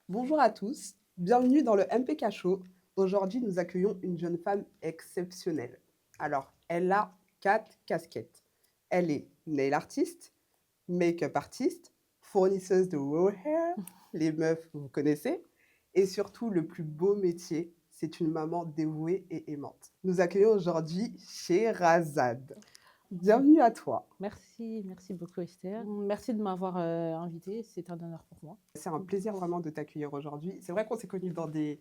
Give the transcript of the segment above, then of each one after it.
Bonjour à tous, bienvenue dans le MPK Show. Aujourd'hui, nous accueillons une jeune femme exceptionnelle. Alors, elle a 4 casquettes. Elle est nail artiste, make-up artiste, fournisseuse de raw hair, les meufs, vous connaissez, et surtout, le plus beau métier, c'est une maman dévouée et aimante. Nous accueillons aujourd'hui Sherazade. Bienvenue à toi. Merci beaucoup Esther. Merci de m'avoir invitée, c'est un honneur pour moi. C'est un plaisir vraiment de t'accueillir aujourd'hui. C'est vrai qu'on s'est connus dans des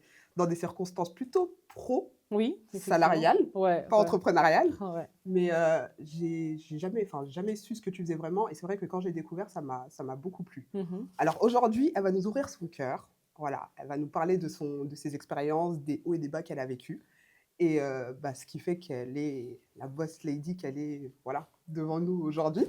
circonstances plutôt pro, Oui, salariales, ouais, pas entrepreneuriales, ouais. mais j'ai jamais su ce que tu faisais vraiment. Et c'est vrai que quand j'ai découvert, ça m'a beaucoup plu. Alors aujourd'hui, elle va nous ouvrir son cœur. Voilà, elle va nous parler de ses expériences, des hauts et des bas qu'elle a vécus. Et ce qui fait qu'elle est la boss lady qu'elle est, voilà, devant nous aujourd'hui.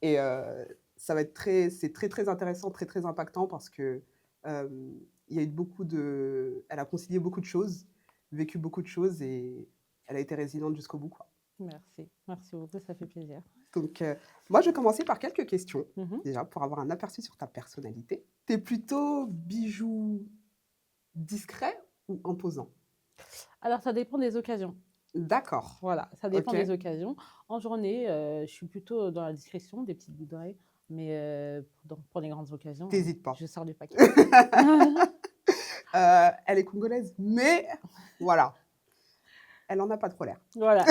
Et ça va être c'est très intéressant, très impactant parce que il y a eu elle a concilié beaucoup de choses, vécu beaucoup de choses et elle a été résiliente jusqu'au bout, quoi. Merci beaucoup, ça fait plaisir. Donc moi, je vais commencer par quelques questions, déjà, pour avoir un aperçu sur ta personnalité. T'es plutôt bijou discret ou imposant? Alors, ça dépend des occasions. D'accord. Voilà, ça dépend Ok. des occasions. En journée, je suis plutôt dans la discrétion, des petites bouderies, mais pour les grandes occasions, T'hésites pas. je sors du paquet. Elle est congolaise, mais voilà, elle en a pas trop l'air. Voilà.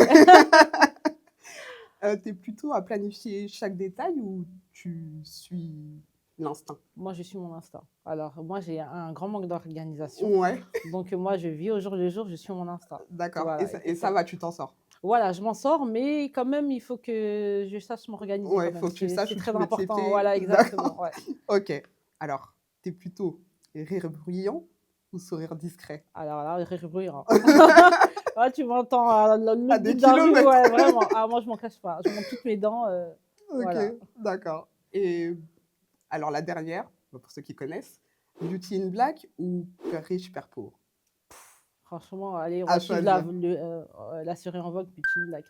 T'es plutôt à planifier chaque détail ou tu suis l'instinct? Moi, je suis mon instinct. Alors, moi, j'ai un grand manque d'organisation. Ouais, Donc, moi, je vis au jour le jour, je suis mon instinct. d'accord. Voilà, Et ça va, tu t'en sors? Voilà, je m'en sors, mais quand même, il faut que je sache m'organiser Ouais, quand il faut même. que tu saches C'est où très tu mets tes important. pieds. Voilà, exactement. Ouais. Ok. Alors, t'es plutôt rire bruyant ou sourire discret? Alors là, rire bruyant. Ah, tu m'entends À le des bout d'un rire, kilomètres. ouais, vraiment. Ah, moi, je m'en cache pas. Je montre toutes mes dents. Ok, Voilà. d'accord. Et alors, la dernière, pour ceux qui connaissent, Beauty in Black ou Père riche, père pauvre? Franchement, allez, on À va suivre la, choisir. la série en vogue, puis tu like.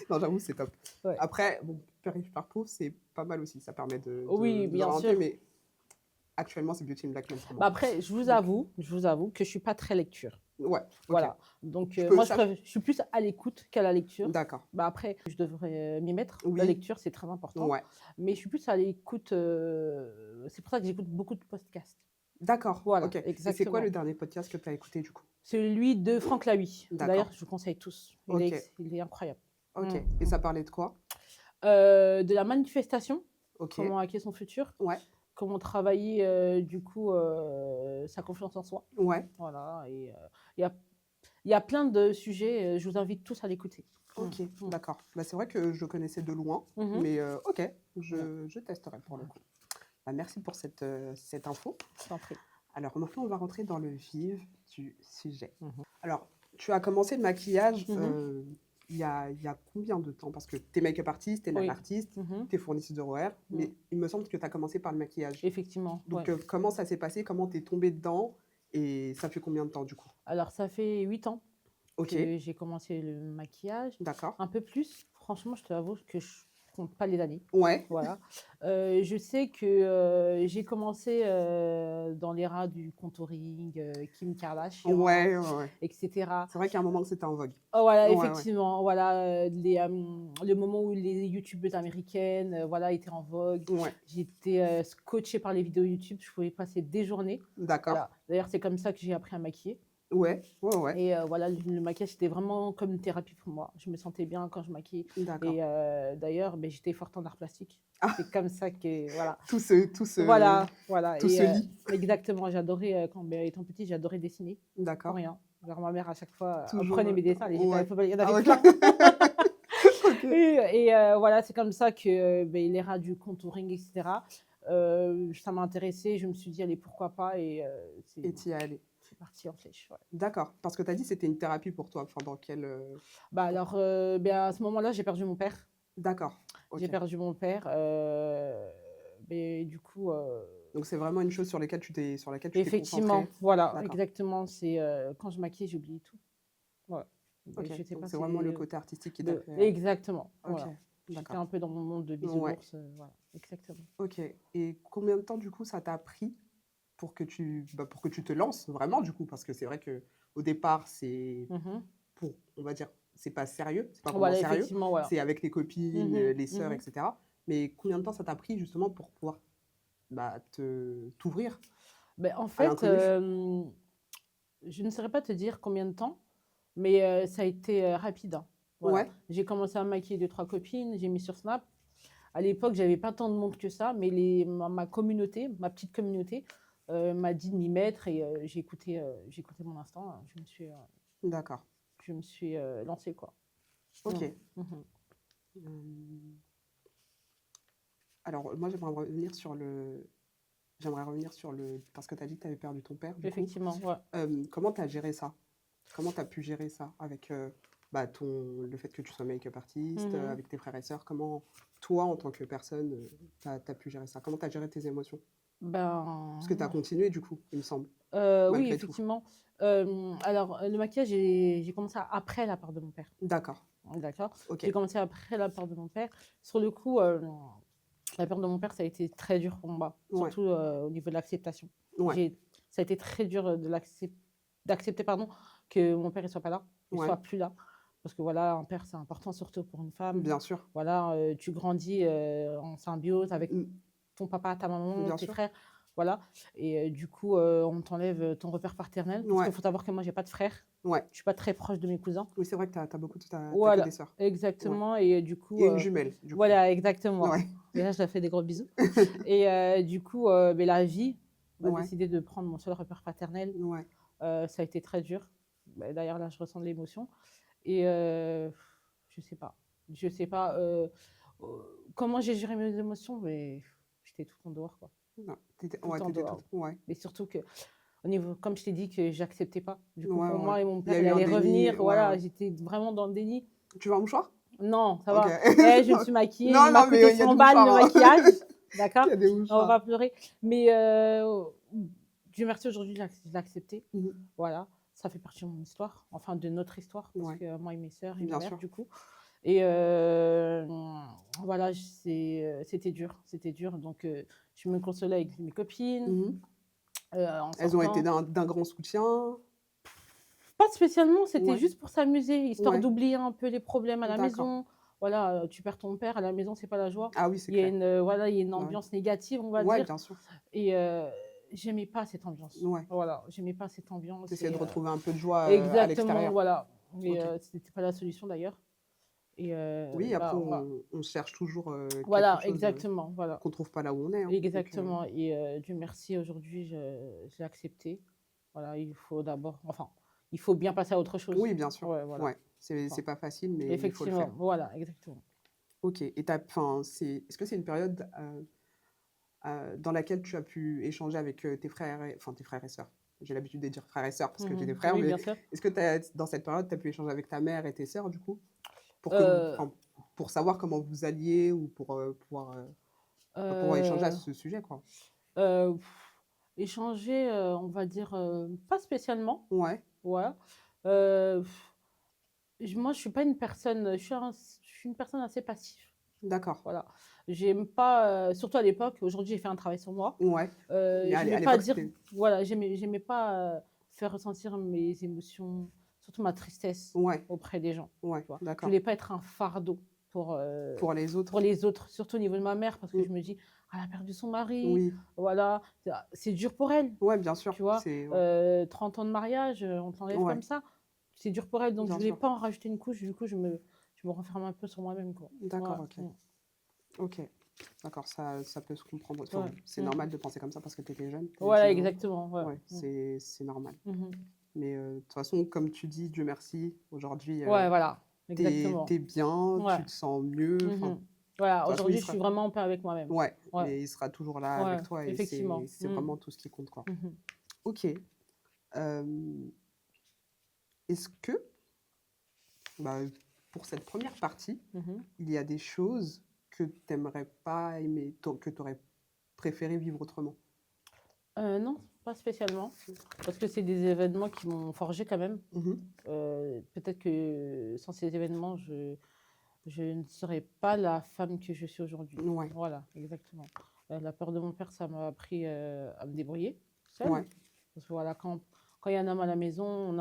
Non, j'avoue, c'est top. Ouais. Après, bon, Père riche, père pauvre, c'est pas mal aussi. Ça permet Oui, de bien l'orienter, sûr. mais actuellement, c'est Beauty in Black maintenant. Bah après, je vous avoue que je suis pas très lecture. Ouais, ok. Voilà. Donc, Je peux- moi, ça, je suis plus à l'écoute qu'à la lecture. D'accord. Bah après, je devrais m'y mettre. Oui. La lecture, c'est très important. Ouais. Mais je suis plus à l'écoute. C'est pour ça que j'écoute beaucoup de podcasts. D'accord. Voilà, Ok. Et exactement. c'est quoi le dernier podcast que tu as écouté du coup? Celui de Franck Lahuy. D'accord. D'ailleurs, je vous conseille tous. Ok. Il est incroyable. Ok. Et ça parlait de quoi? De la manifestation. Ok. Comment hacker son futur. Ouais. Comment travailler, du coup, sa confiance en soi. Ouais. Voilà. Et il y a plein de sujets. Je vous invite tous à l'écouter. Ok, d'accord. Bah, c'est vrai que je connaissais de loin, mais ok, je testerai pour le coup. Bah, merci pour cette info. Je t'en prie. Alors maintenant, on va rentrer dans le vif du sujet. Alors, tu as commencé le maquillage il y a combien de temps? Parce que tu es make-up artiste, tu es nail artiste, tu es fournisseuse de ROR, mais il me semble que tu as commencé par le maquillage. Effectivement. Donc, comment ça s'est passé? Comment tu es tombée dedans? Et ça fait combien de temps du coup? Alors, ça fait 8 ans Ok, que j'ai commencé le maquillage. d'accord. Un peu plus. Franchement, je te l'avoue que je compte pas les années. Ouais, Voilà. Je sais que j'ai commencé dans l'ère du contouring, Kim Kardashian, ouais. etc. C'est vrai qu'il y a un moment que c'était en vogue. Oh, voilà, Ouais, effectivement. Voilà, le moment où les youtubeuses américaines voilà, étaient en vogue. Ouais, J'étais scotchée par les vidéos YouTube. Je pouvais passer des journées. d'accord. Voilà. D'ailleurs, c'est comme ça que j'ai appris à maquiller. Ouais. Et voilà, le maquillage, c'était vraiment comme une thérapie pour moi. Je me sentais bien quand je maquillais. D'accord. Et d'ailleurs, j'étais forte en art plastique. Ah. C'est comme ça que, voilà. Tout se Voilà. tout se lit. Exactement, j'adorais, quand étant petite, j'adorais dessiner. Pour D'accord. rien. Alors, ma mère, à chaque fois, Toujours, prenait mes dessins, elle ouais. il y en avait Ah, ok. plein. Ok. Et voilà, c'est comme ça que l'ère du contouring, etc., ça m'a intéressée. Je me suis dit, allez, pourquoi pas. Et t'y es allée. c'est parti en flèche. Ouais. D'accord. Parce que tu as dit que c'était une thérapie pour toi. Enfin, dans quel... Bah alors, à ce moment-là, j'ai perdu mon père. D'accord. Ok. J'ai perdu mon père. Mais du coup, Donc, c'est vraiment une chose sur laquelle tu t'es effectivement, concentrée. voilà, D'accord. exactement. C'est quand je maquillais, j'oubliais tout. Voilà. Ok, Je sais donc pas, c'est vraiment le c'est côté artistique qui t'a fait... exactement, Ok, voilà. J'étais d'accord. un peu dans mon monde de Ouais, bisounours, voilà, exactement. ok. Et combien de temps, du coup, ça t'a pris pour que tu te lances vraiment, du coup? Parce que c'est vrai que au départ, c'est Mmh. on va dire, c'est pas sérieux, c'est pas vraiment Voilà, sérieux. effectivement, voilà. C'est avec les copines, Mmh les sœurs, mh. etc. Mais combien de temps ça t'a pris, justement, pour pouvoir t'ouvrir Beh, en à fait, l'inconnu? je ne saurais pas te dire combien de temps, mais ça a été, rapide, hein. Voilà. Ouais, J'ai commencé à maquiller 2-3 copines, j'ai mis sur Snap. À l'époque, j'avais pas tant de monde que ça, mais ma communauté, ma petite communauté, m'a dit de m'y mettre et j'ai écouté mon instinct, hein. d'accord. Je me suis, lancée, quoi. Ok. Mmh. Mmh. Hum, Alors, moi, j'aimerais revenir sur parce que tu as dit que tu avais perdu ton père, du coup. Effectivement, ouais. Comment tu as géré ça? Comment tu as pu gérer ça avec le fait que tu sois make-up artiste, Mmh. avec tes frères et sœurs? Comment, toi, en tant que personne, tu as pu gérer ça? Comment tu as géré tes émotions? Parce que tu as Ben, continué, du coup, il me semble, oui, malgré tout. effectivement. Alors, le maquillage, j'ai commencé après la part de mon père. D'accord. D'accord? Ok. J'ai commencé après la part de mon père. Sur le coup, la perte de mon père, ça a été très dur pour moi, Ouais. surtout, au niveau de l'acceptation. Ouais. J'ai Ça a été très dur, d'accepter, pardon, que mon père ne soit pas là, qu'il Ouais. soit plus là. Parce que voilà, un père, c'est important, surtout pour une femme. Bien sûr. Voilà, tu grandis, en symbiose avec Mm, ton papa, ta maman, bien tes sûr. frères, voilà. Et du coup, on t'enlève, ton repère paternel. Parce qu'il Ouais. faut savoir que moi, j'ai pas de frère. Ouais. Je suis pas très proche de mes cousins. Oui, c'est vrai que t'as que des Voilà, sœurs. Ouais. exactement. Et du coup, Et une jumelle, du coup. voilà, exactement. Ouais. Et là, je leur fais des gros bisous. Et du coup, beh, la vie a Ouais. décidé de prendre mon seul repère paternel. Ouais. Ça a été très dur. Bah, d'ailleurs, là, je ressens de l'émotion. Et je sais pas. Je sais pas, comment j'ai géré mes émotions, mais j'étais tout en dehors, quoi. Non, Tout en t'étais toute. dehors. Ouais. Mais surtout que au niveau, comme je t'ai dit, que j'acceptais pas. Du coup, Ouais, pour ouais. moi et mon Il y père, a il eu un allait déni. revenir. Ouais, ouais. Voilà, j'étais vraiment dans le déni. Tu veux un mouchoir? Non, ça Ok. va. Je me suis maquillée, il Non, m'a non, coûté mais il y a des 100 balles mouchoirs, le hein. maquillage, d'accord? Il y a des On va mouchoirs. pas pleurer. Mais Dieu merci, aujourd'hui, je l'ai accepté. Mhm. Voilà, ça fait partie de mon histoire, enfin de notre histoire, parce Ouais, que moi et mes sœurs et ma bien mère, sûr. du coup. Et voilà, c'était dur, c'était dur. Donc, je me consolais avec mes copines, Mhm. en Elles ont été sortant. d'un grand soutien. Pas spécialement, c'était Ouais, juste pour s'amuser, histoire ouais, d'oublier un peu les problèmes à la d'accord. maison. Voilà, tu perds ton père à la maison, c'est pas la joie. Ah oui, c'est Il y a clair. une, voilà, il y a une Bah ouais. ambiance négative, on va Ouais, dire. bien sûr. Et j'aimais pas cette ambiance. Ouais. Voilà, j'aimais pas cette ambiance. T'essayais Et de retrouver un peu de joie à exactement, l'extérieur. voilà. Et Ok. c'était pas la solution d'ailleurs. Et Oui, après, bah, voilà. on cherche toujours quelque Voilà, chose exactement, voilà. qu'on trouve pas là où on est, hein. Donc, Exactement. Et Dieu merci, aujourd'hui, je l'ai accepté. Voilà, il faut d'abord, enfin, il faut bien passer à autre chose. oui, bien sûr. Ouais, voilà. Ouais, c'est Enfin, pas facile, mais il faut le effectivement, faire. voilà, exactement. Ok. Et enfin, est-ce que c'est une période dans laquelle tu as pu échanger avec tes frères et sœurs? J'ai l'habitude de dire frères et sœurs parce que j'ai des frères, Oui, mais bien sûr. est-ce que dans cette période, tu as pu échanger avec ta mère et tes sœurs, du coup, pour que Heu, enfin, pour savoir comment vous alliez ou pour pouvoir échanger à heu, ce sujet, quoi? heu, Échanger, on va dire, pas spécialement, Ouais, voilà. Heu, Moi, je suis pas une personne, je suis une personne assez passive, d'accord. voilà. J'aime pas, surtout à l'époque, aujourd'hui, j'ai fait un travail sur moi. Ouais, mais à J'aimais pas l'époque, dire, c'était... voilà, j'aimais pas, faire ressentir mes émotions, surtout ma tristesse, Ouais, auprès des gens, ouais, tu vois? Je d'accord. voulais pas être un fardeau Pour les pour autres? les autres, surtout au niveau de ma mère, parce que Mmh, je me dis: «Ah, elle a perdu son mari, oui. voilà, c'est dur pour elle», Ouais, bien sûr, tu vois? c'est ouais, 30 ans de mariage, on te l'enlève comme ouais, ça, c'est dur pour elle, donc je bien voulais sûr. pas en rajouter une couche, du coup, je me renferme un peu sur moi-même, quoi. Ouais, D'accord, OK. OK. D'accord, ça peut se comprendre. Enfin, ouais, c'est normal de penser comme ça parce que tu étais jeune, tu avais voilà, 19 ans. exactement, ouais, Ouais, c'est normal. Mmh. Mais de toute façon, comme tu dis, Dieu merci, aujourd'hui, Ouais, voilà, tu exactement. bien, Ouais. tu te sens mieux. Enfin, de Mmh. toute Voilà, façon, il aujourd'hui, je sera suis vraiment en paix avec moi-même. ouais, Ouais, et il sera toujours là avec ouais, toi et effectivement. c'est vraiment tout ce qui compte, quoi. Mmh. OK. Hem, est-ce que, bah, pour cette première partie, Mmh. il y a des choses que tu aimerais pas aimer, que tu aurais préféré vivre autrement? Non, pas spécialement, parce que c'est des événements qui m'ont forgé quand même. Mmh. peut-être que sans ces événements, je ne serais pas la femme que je suis aujourd'hui. Ouais, Voilà, exactement. La peur de mon père, ça m'a appris à me débrouiller seule. ouais, Parce que voilà, quand il y a un homme à la maison,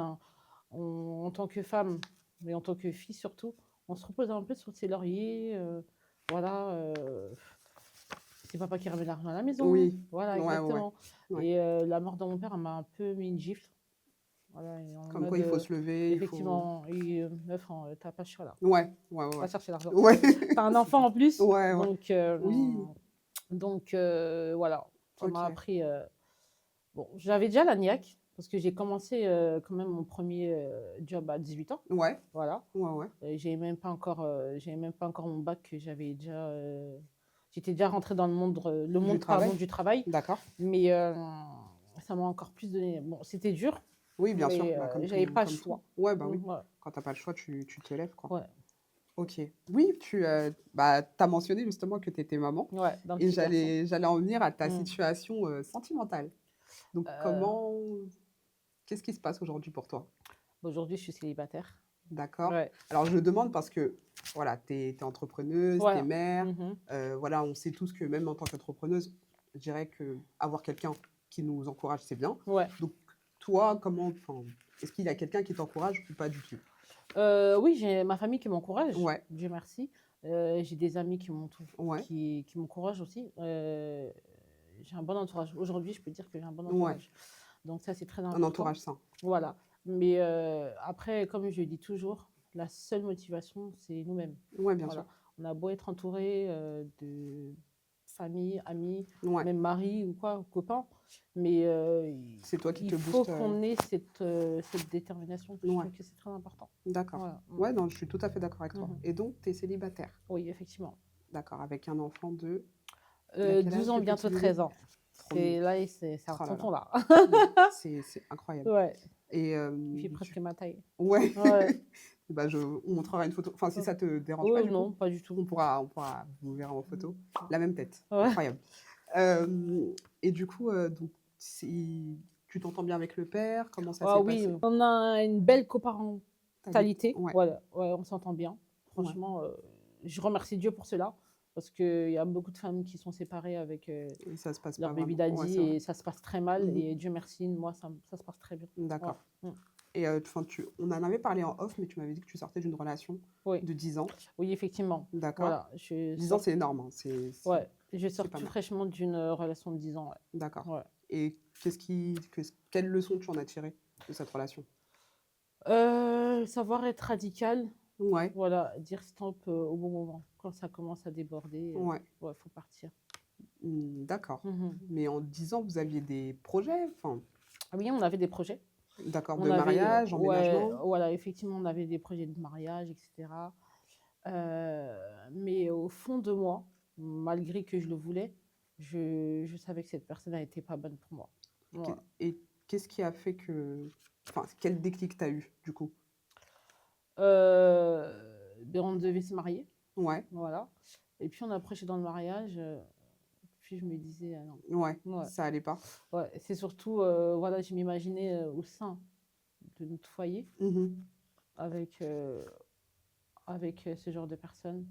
en tant que femme, mais en tant que fille surtout, on se repose un peu sur ses lauriers. Voilà, c'est papa qui ramène l'argent à la maison. oui, Voilà, ouais, ouais, ouais. exactement. Ouais. Et la mort de mon père, elle m'a un peu mis une gifle. Voilà, et en Comme quoi, mode, il faut se lever, il faut... effectivement, meuf, t'as pas le choix là. Ouais, ouais, Va ouais. chercher l'argent. Ouais, T'as un enfant en plus. ouais, ouais. Donc, Oui, voilà, ça m'a ok. appris. Bon, j'avais déjà la niaque parce que j'ai commencé quand même mon premier job à 18 ans. Ouais, Voilà. ouais, ouais. J'avais même pas encore mon bac que j'avais déjà. J'étais déjà rentrée dans le monde, Du travail. du travail, D'accord. mais ça m'a encore plus donné. Bon, c'était dur, Oui, bien sûr, mais bah, j'avais pas le comme tout. choix. Ouais, bah oui. Donc, voilà. Quand t'as pas le choix, tu te lèves, quoi. Ouais, Ok. Oui, bah, t'as mentionné justement que tu étais maman. ouais, d'un Et petit garçon. j'allais en venir à ta Mm. situation sentimentale. Donc, Euh, qu'est-ce qui se passe aujourd'hui pour toi? Aujourd'hui, je suis célibataire. D'accord? Ouais, Alors, je le demande parce que, voilà, tu es entrepreneuse, tu es voilà. mère. Mhm. Voilà, on sait tous que même en tant qu'entrepreneuse, je dirais qu'avoir quelqu'un qui nous encourage, c'est bien. Ouais. Donc, toi, est-ce qu'il y a quelqu'un qui t'encourage ou pas du tout? Oui, j'ai ma famille qui m'encourage, Ouais, Dieu merci. J'ai des amis ouais, qui m'encouragent aussi. J'ai un bon entourage. Aujourd'hui, je peux dire que j'ai un bon ouais. entourage. Donc ça, c'est très Un important. entourage sain. Voilà. Mais après, comme je dis toujours, la seule motivation, c'est nous-mêmes. Ouais, bien Voilà. sûr. On a beau être entouré de famille, amis, Ouais, même mari ou quoi, ou copain, mais c'est toi qui il te faut booste. qu'on ait cette détermination. Je Ouais, trouve que c'est très important. d'accord. Voilà. Mm. Ouais, non, je suis tout à fait d'accord avec toi. Mhm. Et donc, tu es célibataire. Oui, effectivement. D'accord, avec un enfant de... Il a quel 12 âge, ans, le petit bientôt bébé? 13 ans. Trop mignon. C'est un Oh là là. tonton là. C'est incroyable. Ouais, Et il fait presque ma taille. ouais, Ouais. bah, on montrera une photo. Enfin, si ça te dérange pas, Oh du coup, non, pas du tout. vous verrez en photo. La même tête. Ouais. Incroyable. Et du coup, donc, tu t'entends bien avec le père? Comment ça Ah s'est oui, passé? on a une belle coparentalité. Ouais, Voilà, ouais, on s'entend bien. ouais. Franchement, je remercie Dieu pour cela. Parce qu'il y a beaucoup de femmes qui sont séparées avec Et ça se passe leur pas baby vraiment. Ouais, daddy c'est vrai. et ça se passe très mal. Mhm. Et Dieu merci, moi, ça se passe très bien. D'accord. Ouais. Mm. Et on en avait parlé en off, mais tu m'avais dit que tu sortais d'une relation Oui, de 10 ans. oui, effectivement. D'accord. Voilà, 10 ans, c'est énorme, hein. Ouais, je sors pas tout mal. fraîchement d'une relation de 10 ans. Ouais. D'accord. Ouais. Et quelle leçon tu en as tiré de cette relation? Savoir être radical, Ouais, voilà, dire stop au bon moment. Quand ça commence à déborder, ouais. ouais, faut partir. D'accord. Mhm. Mais en 10 ans, vous aviez des projets? Enfin, Ah oui, on avait des projets. d'accord, On de avait, mariage, ouais, emménagement? voilà, effectivement, on avait des projets de mariage, etc. Mais au fond de moi, malgré que je le voulais, je savais que cette personne n'était pas bonne pour moi. Voilà. Et qu'est-ce qui a fait que... Enfin, quel déclic t'as eu, du coup? Ben, on devait se marier, Ouais, voilà. Et puis on approchait dans le mariage, puis je me disais, ah non. ouais, Ouais. ça allait pas. Ouais, c'est surtout, voilà, je m'imaginais au sein de notre foyer Mhm. avec, ce genre de personnes.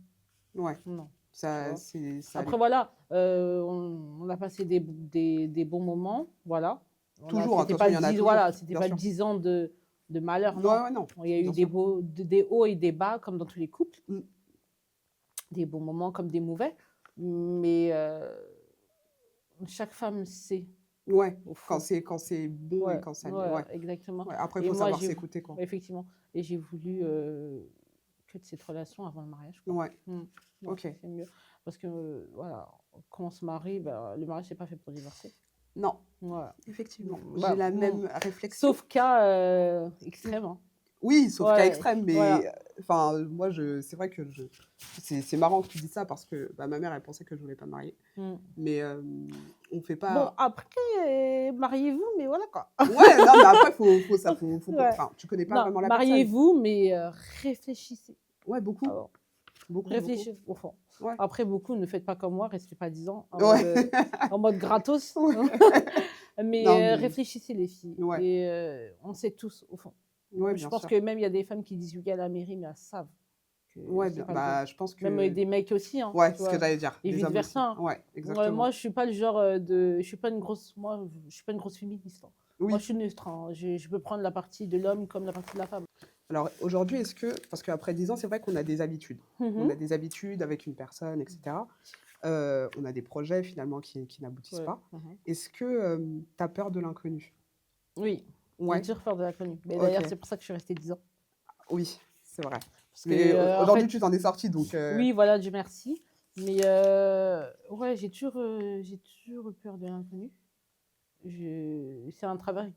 Ouais, Non, tu ça, vois. ça allait Après, voilà, on a passé des bons moments, voilà. toujours, hein, de C'était toute façon, pas il y en a 10, toujours, voilà, c'était bien pas sûr. 10 ans de malheur, Ouais, non. ouais, non, Il y a eu bien sûr. des hauts et des bas, comme dans tous les couples, Mm. des bons moments comme des mauvais. Mais chaque femme sait, Ouais, au fond. quand c'est bon et Ouais, quand ça l'est. ouais, Ouais. exactement. Ouais, après, il Et faut moi, savoir s'écouter, quoi. effectivement, et j'ai voulu que de cette relation avant le mariage, quoi. Ouais, Ouais, ok. c'est mieux. Parce que, voilà, quand on se marie, ben, le mariage, c'est pas fait pour divorcer. Non, Voilà. effectivement, Bah, j'ai la même réflexion. sauf cas extrême, hein. Oui, sauf cas Voilà, extrême, mais voilà. enfin, moi, c'est vrai que c'est marrant que tu dis ça parce que bah, ma mère, elle pensait que je voulais pas me marier. Mm. Mais on fait Bon, pas. après, mariez-vous, mais voilà, quoi. Ouais, non, mais après, Ouais. enfin, tu connais pas Non, vraiment la personne. mariez-vous, mais réfléchissez. Ouais, beaucoup. Ah bon. Beaucoup. Réfléchissez au fond. Ouais. Après, beaucoup, ne faites pas comme moi, restez pas 10 ans Ouais. en mode gratos. Ouais. Mais Non, mais réfléchissez, les filles. ouais. Et on sait tous, au fond. Ouais, Je bien pense sûr. que même il y a des femmes qui disent oui à la mairie, mais elles savent que Ouais, c'est bien. pas le bon. Bah, je pense Même que. des mecs aussi, hein, Ouais, tu c'est ce que vois, j'allais dire. et Des vice hommes aussi. versa, hein. Ouais, Ouais, exactement. moi, je suis pas le genre je suis pas une grosse, moi, je suis pas une grosse féministe, hein. Moi, je Oui. suis neutre, hein. Je peux prendre la partie de l'homme comme la partie de la femme. Alors aujourd'hui, est-ce que, parce qu'après 10 ans, c'est vrai qu'on a des habitudes. On a Mhm. des habitudes avec une personne, etc. On a des projets finalement qui n'aboutissent Ouais. pas. Mhm. Est-ce que tu as peur de l'inconnu? Oui, j'ai Ouais, toujours peur de l'inconnu. Mais ok. d'ailleurs, c'est pour ça que je suis restée 10 ans. Oui, c'est vrai. Parce que, Mais en aujourd'hui, fait, tu t'en es sorti, donc oui, voilà, Dieu merci. Mais ouais, j'ai toujours eu peur de l'inconnu. C'est un travail,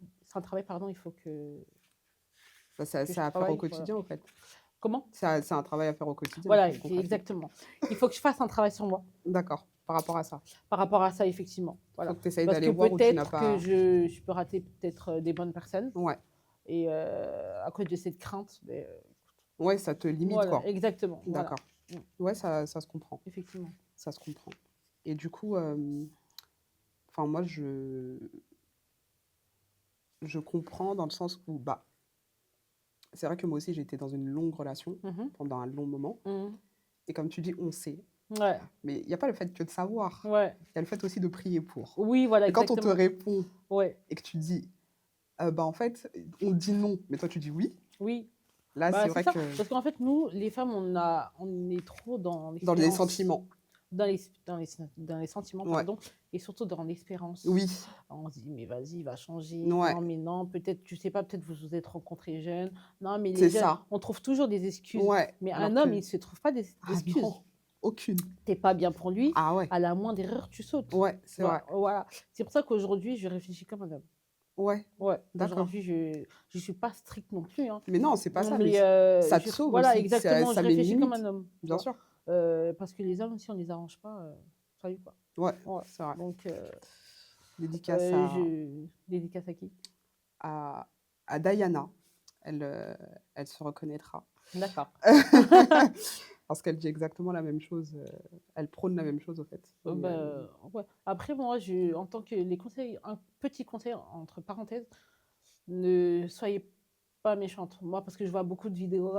pardon, il faut bah, que je c'est à faire au travaille. Voilà. quotidien, en fait. Comment? C'est un travail à faire au quotidien, Voilà, concrètement. exactement. Il faut que je fasse un travail sur moi D'accord, par rapport à ça. par rapport à ça, effectivement. Il faut Voilà. que tu essayes Parce d'aller que voir où tu n'as peut-être que pas. je peux rater peut-être des bonnes personnes. Ouais, Et à cause de cette crainte, ouais, ça te limite, voilà, quoi. exactement. Voilà. D'accord. Mm, Ouais, ça se comprend. effectivement. Ça se comprend. Et du coup, enfin, moi, je comprends dans le sens où, bah, c'est vrai que moi aussi, j'ai été dans une longue relation Mhm, pendant un long moment. mhm. Et comme tu dis, on sait. Ouais, Mais il n'y a pas le fait que de savoir. ouais. Il y a le fait aussi de prier pour. Oui, voilà, Et quand on te exactement. répond Ouais, et que tu dis, bah, en fait, on te dit non, mais toi, tu dis oui, oui. là, Bah, c'est c'est vrai ça. que Parce qu'en fait, nous, les femmes, on est trop dans dans les l'espérance, sentiments. dans les sentiments, Ouais. pardon, et surtout dans l'espérance. Oui. On se dit, mais vas-y, il va changer. Ouais. Non, mais non, peut-être, tu sais pas, peut-être vous vous êtes rencontrés jeunes. Non, mais les C'est jeunes, ça. on trouve toujours des excuses. Ouais. Mais Alors un homme, que. il ne se trouve pas Ah d'excuses. non, aucune. T'es pas bien pour lui, Ah ouais. à la moindre erreur, tu sautes. Ouais, c'est vrai. Voilà. C'est pour ça qu'aujourd'hui, je réfléchis comme un homme. Ouais, Ouais, d'accord. aujourd'hui, je suis pas stricte non plus, hein. Mais non, c'est pas ça, mais Mais ça te sauve voilà, aussi. Ça, exactement, ça je met une réfléchis comme un limite, homme, tu bien vois. sûr. Parce que les hommes, si on les arrange pas, salut quoi. Ouais, Ouais. c'est vrai. Donc, Dédicace dédicace à qui? à, à Diana. Elle se reconnaîtra. D'accord. Parce qu'elle dit exactement la même chose. Elle prône la même chose, au fait. Et, Ouais. Après, moi, en tant que les conseils, un petit conseil entre parenthèses, ne soyez pas méchante. Moi, parce que je vois beaucoup de vidéos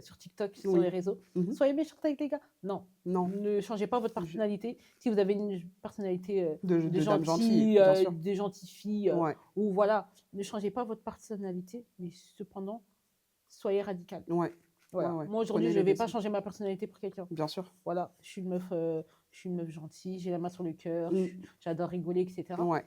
sur TikTok, sur les oui. réseaux. Mhm. Soyez méchante avec les gars. Non. Non, Ne changez pas votre Je- personnalité. Si vous avez une personnalité de dame gentille, bien sûr. de gentille fille, Ouais, ou voilà, ne changez pas votre personnalité, mais cependant, soyez radical. ouais, Voilà. ouais. Moi, aujourd'hui, Prenez je les ne vais pas leçons. changer ma personnalité pour quelqu'un. Bien sûr. Voilà, je suis une meuf gentille, j'ai la main sur le cœur, Mm. j'adore rigoler, etc. Ouais,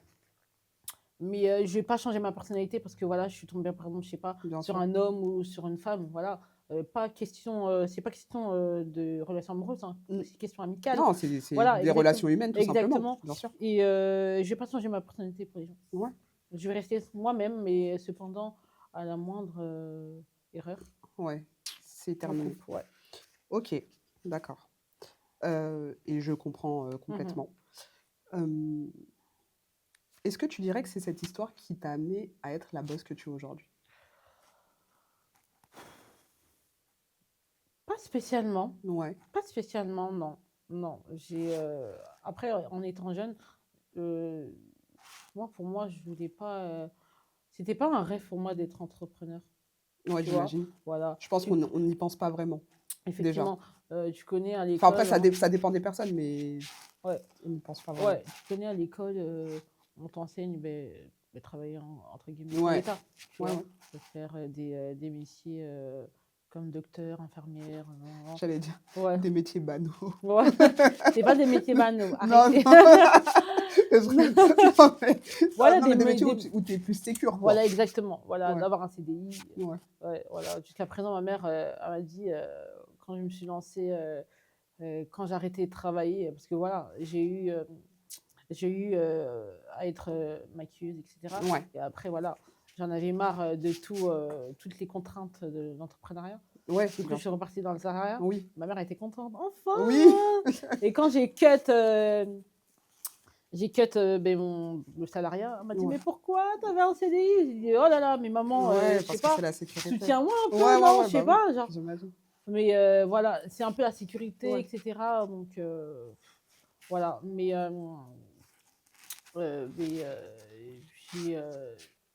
Mais je vais pas changer ma personnalité parce que voilà, je suis tombée par exemple, je sais pas, bien sur sûr. un homme ou sur une femme. Voilà, c'est pas question de relation amoureuse, hein, Mm. c'est question amicale. Non, c'est Voilà, des relations humaines, tout simplement. exactement. Bien sûr. Et je vais pas changer ma personnalité pour les gens. Ouais, Je vais rester moi-même, mais cependant, à la moindre erreur, ouais. C'est je m'en terminé. coupe. Ouais. Ok, d'accord. Et je comprends complètement. Est-ce que tu dirais que c'est cette histoire qui t'a amené à être la boss que tu es aujourd'hui? Pas spécialement. Ouais, Pas spécialement, non. Non. Après, en étant jeune, euh, pour moi, je voulais pas. C'était pas un rêve pour moi d'être entrepreneur. ouais, Tu vois, j'imagine. voilà. Je pense qu'on n'y pense pas vraiment, déjà. Effectivement, tu connais à Enfin, après, l'école. Hein, ça dépend des personnes, mais ouais, on n'y pense pas vraiment. ouais. Tu connais à l'école, on t'enseigne travailler entre guillemets pour Ouais, l'État. Tu ouais, vois, ouais. de faire des métiers comme docteur, infirmière. J'allais dire Ouais. des métiers banaux. Ouais. C'est pas des métiers banaux. Non, Arrêtez. non, mais, Voilà, non, mais des métiers où tu es plus sécure, quoi. Voilà, exactement. Voilà, Ouais. d'avoir un CDI. Ouais. Ouais, voilà. Jusqu'à présent, ma mère elle m'a dit, quand je me suis lancée, quand j'ai arrêté de travailler, parce que voilà, j'ai eu à être maquilleuse, etc. Ouais. Et après, voilà, j'en avais marre de toutes les contraintes de l'entrepreneuriat. Ouais, Du coup, bien je suis sûr. repartie dans le salariat. Oui. Ma mère était contente. Enfin! Oui. Et quand j'ai cut le salariat. Elle m'a dit, Ouais. mais pourquoi t'avais un CDI? J'ai dit, oh là là, mais maman, Ouais, je sais parce que pas, c'est la sécurité. soutiens-moi un peu, Ouais, non, ouais, je sais bah pas. oui, Genre. j'imagine. Mais voilà, c'est un peu la sécurité, Ouais. etc. Donc, voilà. Mais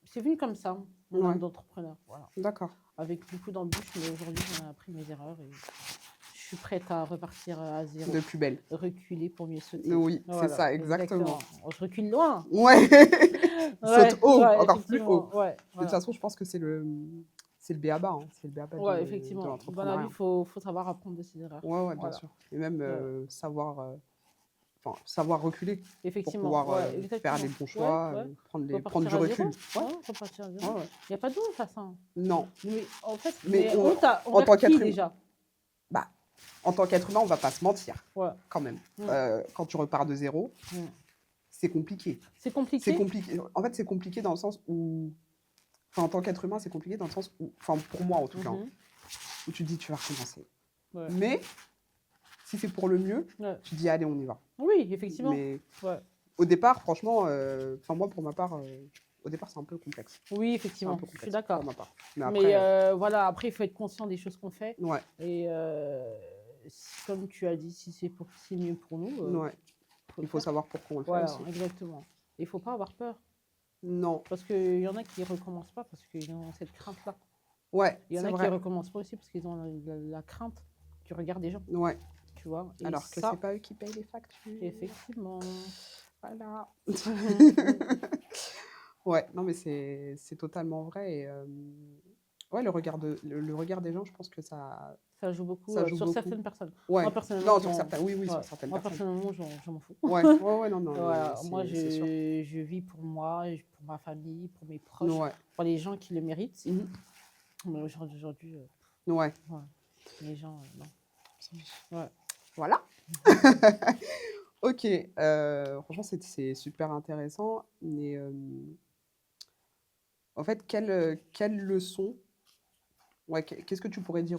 c'est venu comme ça. mon âme Ouais. d'entrepreneur. Voilà. D'accord. Avec beaucoup d'embûches, mais aujourd'hui, j'en ai appris mes erreurs et je suis prête à repartir à zéro, De plus belle. reculer pour mieux sauter. Oui, c'est Voilà, ça, exactement. exactement. Je recule loin. Ouais. Saute Ouais, haut, ouais, encore plus haut. effectivement. Ouais, De toute voilà. façon, je pense que c'est le b.a.-ba, hein. C'est le b.a.-ba Ouais, de effectivement. Dans la vie, l'entrepreneuriat. il faut savoir apprendre de ses erreurs. Ouais, ouais, bien Voilà. sûr. Et même Ouais. savoir reculer pour Effectivement. pouvoir Ouais, faire exactement. les bons Ouais, choix, ouais. prendre Repartir du à recul. zéro. Ouais, Ouais, repartir à ouais, zéro. ouais. Il n'y a pas de honte à ça, hein. Non, Mais en fait, mais mais honte en envers tant qui qu'être humain, déjà? bah, en tant qu'être humain, on va pas se mentir, Ouais. quand même. Mm. Quand tu repars de zéro, Mm. c'est compliqué. C'est C'est compliqué. compliqué. En fait, c'est compliqué dans le sens où, en tant qu'être humain, c'est compliqué dans le sens où, pour moi en tout cas, hein, Mhm. où tu te dis tu vas recommencer. Ouais. Mais si c'est pour le mieux, Ouais. tu dis allez, on y va. Oui, effectivement. Mais Ouais. au départ, franchement, moi pour ma part, au départ c'est un peu complexe. Oui, C'est un effectivement. peu Je suis complexe d'accord. pour ma part. Mais Mais après, voilà, après, il faut être conscient des choses qu'on fait. ouais, Et comme tu as dit, si c'est mieux pour nous, ouais. faut Il le faut faire. savoir pourquoi on le fait Voilà, aussi. exactement. Il ne faut pas avoir peur. Non, Parce qu'il y en a qui ne recommencent pas parce qu'ils ont cette crainte-là. ouais, Il y en c'est a qui vrai. ne recommencent pas aussi parce qu'ils ont la crainte du regard des gens. Ouais. Tu vois. Et Alors que ça, c'est pas eux qui payent les factures. effectivement. Voilà. Ouais, non mais c'est totalement vrai. Et, ouais, le regard des gens, je pense que ça joue beaucoup joue sur beaucoup. certaines personnes. Ouais. Moi, personnellement, Non, sur certains, oui, ouais. sur certaines Moi, personnes. personnellement, je m'en fous. Ouais, ouais, non, Voilà. Moi, c'est sûr. je vis pour moi, pour ma famille, pour mes proches, Ouais. pour les gens qui le méritent. Mhm. Mais aujourd'hui, Ouais. ouais, les gens, non. Ouais. Voilà. Ok. Franchement, c'est super intéressant. Mais en fait, quelle leçon, ouais, qu'est-ce que tu pourrais dire,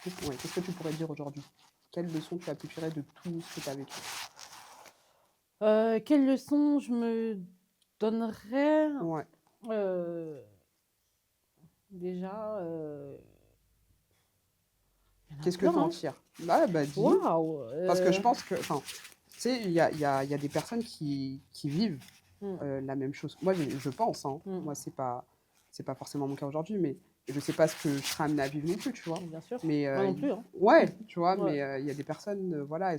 qu'est-ce que tu pourrais dire aujourd'hui? Quelle leçon tu as pu tirer de tout ce que tu as vécu? Quelle leçon je me donnerais? Ouais. Déjà, il y en a Qu'est-ce que plein, tu en hein. tires? Bah, dis-nous. Waouh! Parce que je pense que, tu sais, il y a des personnes qui vivent Mm, la même chose. Moi, je pense, hein. mm, Moi, c'est pas forcément mon cas aujourd'hui, mais je sais pas ce que je serai amenée à vivre non plus, tu vois. bien sûr. Mais Moi non plus, hein. ouais, tu vois, Ouais. mais il y a des personnes, voilà,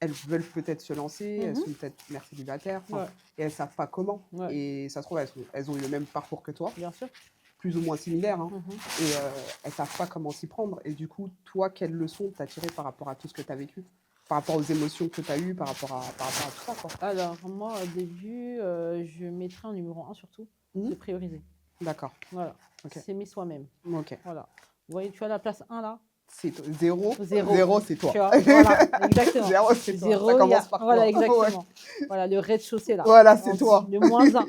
elles veulent peut-être se lancer, elles Mhm. sont peut-être mères célibataires, Ouais, et elles savent pas comment. ouais, Et ça se trouve, elles ont eu le même parcours que toi, bien sûr. plus ou moins similaire, hein, Mhm. et elles savent pas comment s'y prendre. Et du coup, toi, quelle leçon t'as tiré par rapport à tout ce que tu as vécu, par rapport aux émotions que tu as eues, par rapport à tout ça, quoi. Alors, moi, au début, je mettrais en numéro 1 surtout, Mhm. c'est prioriser. D'accord. Voilà. Ok. S'aimer soi-même. Ok. Voilà. Vous voyez, tu as la place 1 là? C'est zéro. Zéro. Zéro, c'est toi. Tu vois, voilà, exactement. Zéro, c'est toi. Zéro, Ça il y a- commence par voilà, toi. exactement. Ouais. Voilà, le rez-de-chaussée là. Voilà, c'est En- toi. Le moins 1.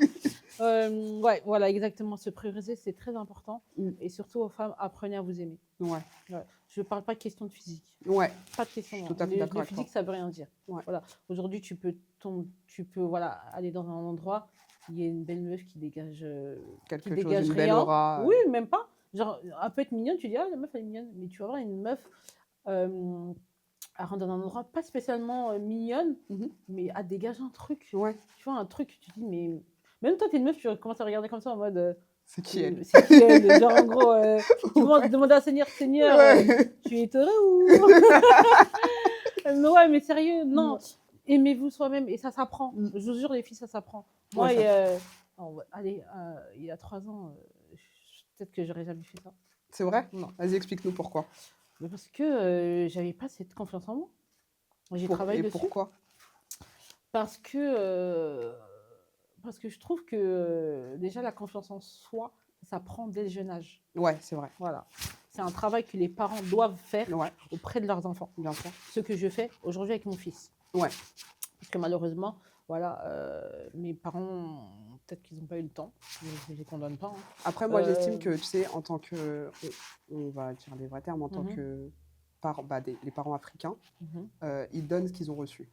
Ouais, voilà, exactement. Se prioriser, c'est très important. Mm. Et surtout aux femmes, apprenez à vous aimer. Ouais. Ouais. Je ne parle pas de question de physique. Ouais. Pas de question. Je suis tout à fait d'accord Le avec physique, toi. ça veut rien dire. Ouais. Voilà. Aujourd'hui, tu peux voilà, aller dans un endroit, il y a une belle meuf qui dégage, Quelque qui chose, dégage une belle rien. aura. Oui, même pas. Genre, elle peut être mignonne, tu dis, ah, la meuf, elle est mignonne. Mais tu vas voir une meuf, elle rentre dans un endroit pas spécialement mignonne, Mhm. mais elle dégage un truc. Ouais. Tu vois, un truc, tu dis, mais. Même toi, t'es une meuf, tu commences à regarder comme ça en mode. C'est qui elle? C'est qui elle? Genre, en gros, tu demandes à Seigneur, Ouais. tu es heureux ou. Mais ouais, mais sérieux, non. Aimez-vous soi-même et ça s'apprend. Mm. Je vous jure, les filles, ça s'apprend. Moi, Ouais, allez, il y a 3 ans, peut-être que j'aurais jamais fait ça. C'est vrai? Non. Vas-y, explique-nous pourquoi. Mais parce que j'avais pas cette confiance en moi. J'ai travaillé Et dessus. pourquoi? Parce que je trouve que déjà la confiance en soi, ça prend dès le jeune âge. Ouais, c'est vrai. Voilà. C'est un travail que les parents doivent faire Ouais, auprès de leurs enfants. bien sûr. Ce que je fais aujourd'hui avec mon fils. Ouais. Parce que malheureusement, voilà, mes parents, peut-être qu'ils n'ont pas eu le temps. Je ne les condamne pas. Hein. Après, moi, j'estime que, tu sais, en tant que, on va dire les vrais termes, en tant Mhm. que les parents africains, Mhm. ils donnent ce qu'ils ont reçu.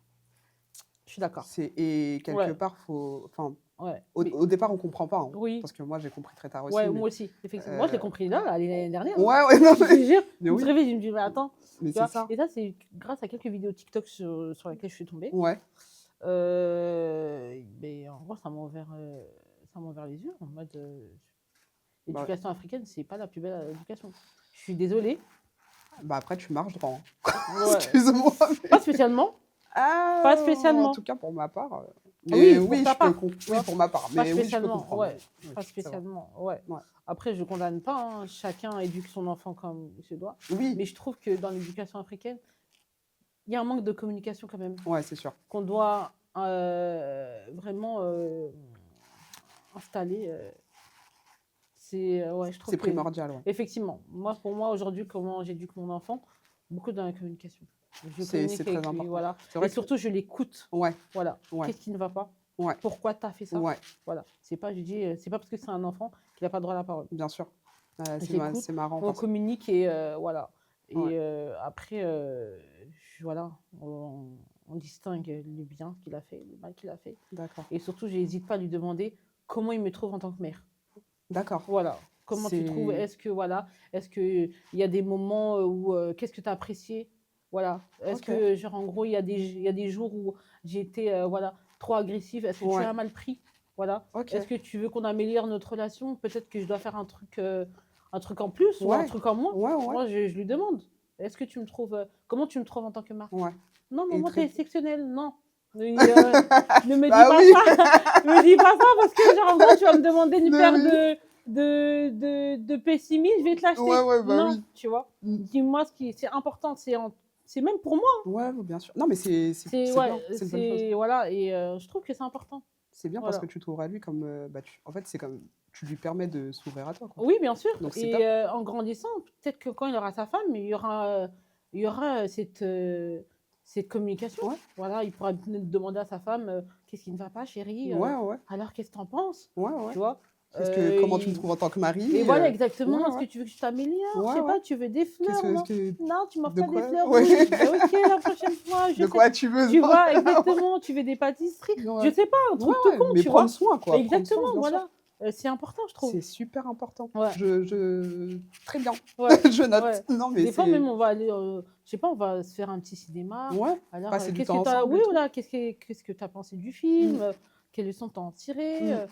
Je suis d'accord. Et quelque Ouais. part, enfin, Ouais. au départ, on ne comprend pas. Hein, Oui. Parce que moi, j'ai compris très tard aussi. Ouais, mais, moi aussi, effectivement. Moi, je l'ai compris là, l'année dernière. ouais, non, Je te jure, mais je me oui, suis réveillée, je me dis, mais attends. mais Tu c'est vois. ça. Et ça, c'est grâce à quelques vidéos TikTok sur lesquelles je suis tombée. Ouais, Mais en gros, ça m'a ouvert ça m'envers les yeux, en mode Bah, l'éducation africaine, c'est pas la plus belle éducation. Je suis désolée. bah après, tu marches droit. Hein. Ouais. Excuse-moi. Pas spécialement. Ah, Pas en spécialement. tout cas, pour ma part. Ah Mais oui, pour oui, ta je peux part. oui, pour ma part. Pas Mais oui, je peux spécialement, comprendre. ouais. Oui, Pas c'est vrai. spécialement, ouais. Ouais. Après, je condamne pas, hein. Chacun éduque son enfant comme il se doit. Oui, Mais je trouve que dans l'éducation africaine, il y a un manque de communication quand même, ouais, c'est sûr. qu'on doit vraiment installer. Ouais, je trouve C'est que, primordial, ouais. effectivement, pour moi, aujourd'hui, comment j'éduque mon enfant, beaucoup dans la communication. Je C'est communique très avec lui, important. voilà. C'est vrai Et que... surtout, je l'écoute. Ouais, Voilà. ouais, Qu'est-ce qui ne va pas? ouais, Pourquoi tu as fait ça? ouais, Voilà. C'est pas, je dis, c'est pas parce que c'est un enfant qu'il n'a pas droit à la parole. bien sûr. J'écoute, C'est marrant on parce que... communique et voilà. Et Ouais, après, voilà, on distingue le bien qu'il a fait, le mal qu'il a fait. d'accord. Et surtout, je n'hésite pas à lui demander comment il me trouve en tant que mère. D'accord. Voilà. Comment tu trouves? C'est... Est-ce que voilà, est-ce que il y a des moments où qu'est-ce que tu as apprécié? Voilà. Est-ce Ok, que genre en gros il y a des jours où j'ai été voilà trop agressive? Est-ce que tu ouais, as mal pris? Voilà. ok. Est-ce que tu veux qu'on améliore notre relation? Peut-être que je dois faire un truc en plus ou un Ouais, truc en moins. ouais, ouais, Moi je lui demande. Est-ce que tu me trouves comment tu me trouves en tant que mère? ouais. Non, Et maman, t'es très... exceptionnelle. Non. Ne me dis Bah pas oui, ça. Ne me dis pas ça parce que, genre, en gros, tu vas me demander une mais paire oui. de pessimistes, je vais te Ouais, l'acheter. ouais, bah Non, oui. tu vois. Mm. Dis-moi ce qui c'est important. C'est même pour moi. Ouais, ouais, bien sûr. Non, mais C'est c'est ouais, bien, c'est une bonne chose. voilà. Et je trouve que c'est important. C'est bien parce que Voilà. tu t'ouvres à lui comme... bah, en fait, c'est comme... Tu lui permets de s'ouvrir à toi, quoi. Oui, bien sûr. Donc, c'est top. Et en grandissant, peut-être que quand il aura sa femme, il y aura cette communication. Ouais, Voilà, il pourra peut-être demander à sa femme qu'est-ce qui ne va pas, chérie ouais, ouais, alors qu'est-ce que tu en penses? ouais, ouais. Tu vois? Comment tu me trouves en tant que mari? Et voilà, Ouais, exactement. Est-ce ouais, que tu veux que je t'améliore? Je ouais, sais ouais. pas, tu veux des fleurs? Non, non, tu m'offres De pas des quoi? fleurs. Ouais. Oui, ben, ok, la prochaine fois, je De sais. quoi tu veux? Tu vois, Ouais, exactement. Tu veux des pâtisseries? Je ouais, sais pas, un truc tout con, mais tu vois? prendre soin, quoi. Prendre Exactement, soin, bien sûr. voilà. C'est important, je trouve. C'est super important. Ouais, Très bien. ouais, Je note. ouais. Non, mais Des fois, même, c'est... on va aller, je sais pas, on va se faire un petit cinéma. Ouais, Alors, passer du qu'est-ce temps que tu as... ensemble Oui, et tout. voilà, qu'est-ce que tu as pensé du film? Mm, Quelles leçons t'en as tiré? mm.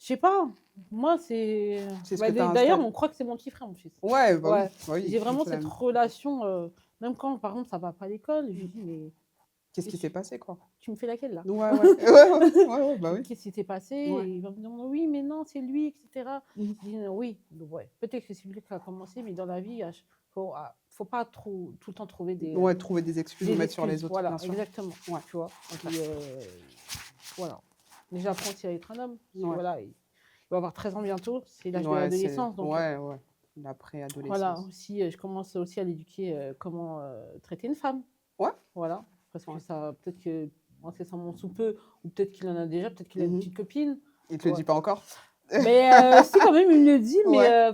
Je sais pas. Moi, c'est... C'est ce Bah, que tu as d'ailleurs, installé. on croit que c'est mon petit frère, mon fils. Ouais, bah oui, Ouais. bah oui, J'ai vraiment c'est la cette même. relation, même quand, par exemple, ça va pas à l'école, je lui Mm. dis, mais Qu'est-ce qui s'est passé, quoi? tu me fais laquelle, là? Ouais, ouais, ouais, ouais, ouais, ouais, bah oui. Qu'est-ce qui s'est passé? Ouais. Et il va me dire, oui, mais non, c'est lui, etc. Mm. Je dis, oui, donc, ouais. Peut-être que c'est lui qui a commencé, mais dans la vie, faut pas tout le temps trouver Ouais, trouver des excuses ou des mettre sur les excuses. autres, Voilà, bien sûr. exactement. Ouais, Tu vois? ok. Puis, voilà. Mais j'apprends aussi à être un homme. Parce que, Ouais, voilà, il va avoir 13 ans bientôt, c'est l'âge de ouais, l'adolescence. Donc, ouais, ouais. La voilà, préadolescence. aussi, je commence aussi à l'éduquer comment traiter une femme. Ouais, Voilà, parce que ouais. ça, peut-être que moi, c'est ça mon sous peu, ou peut-être qu'il en a déjà, peut-être qu'il a une Mhm. petite copine. Il te le Ouais. dit pas encore? Mais si, quand même, il me le dit, mais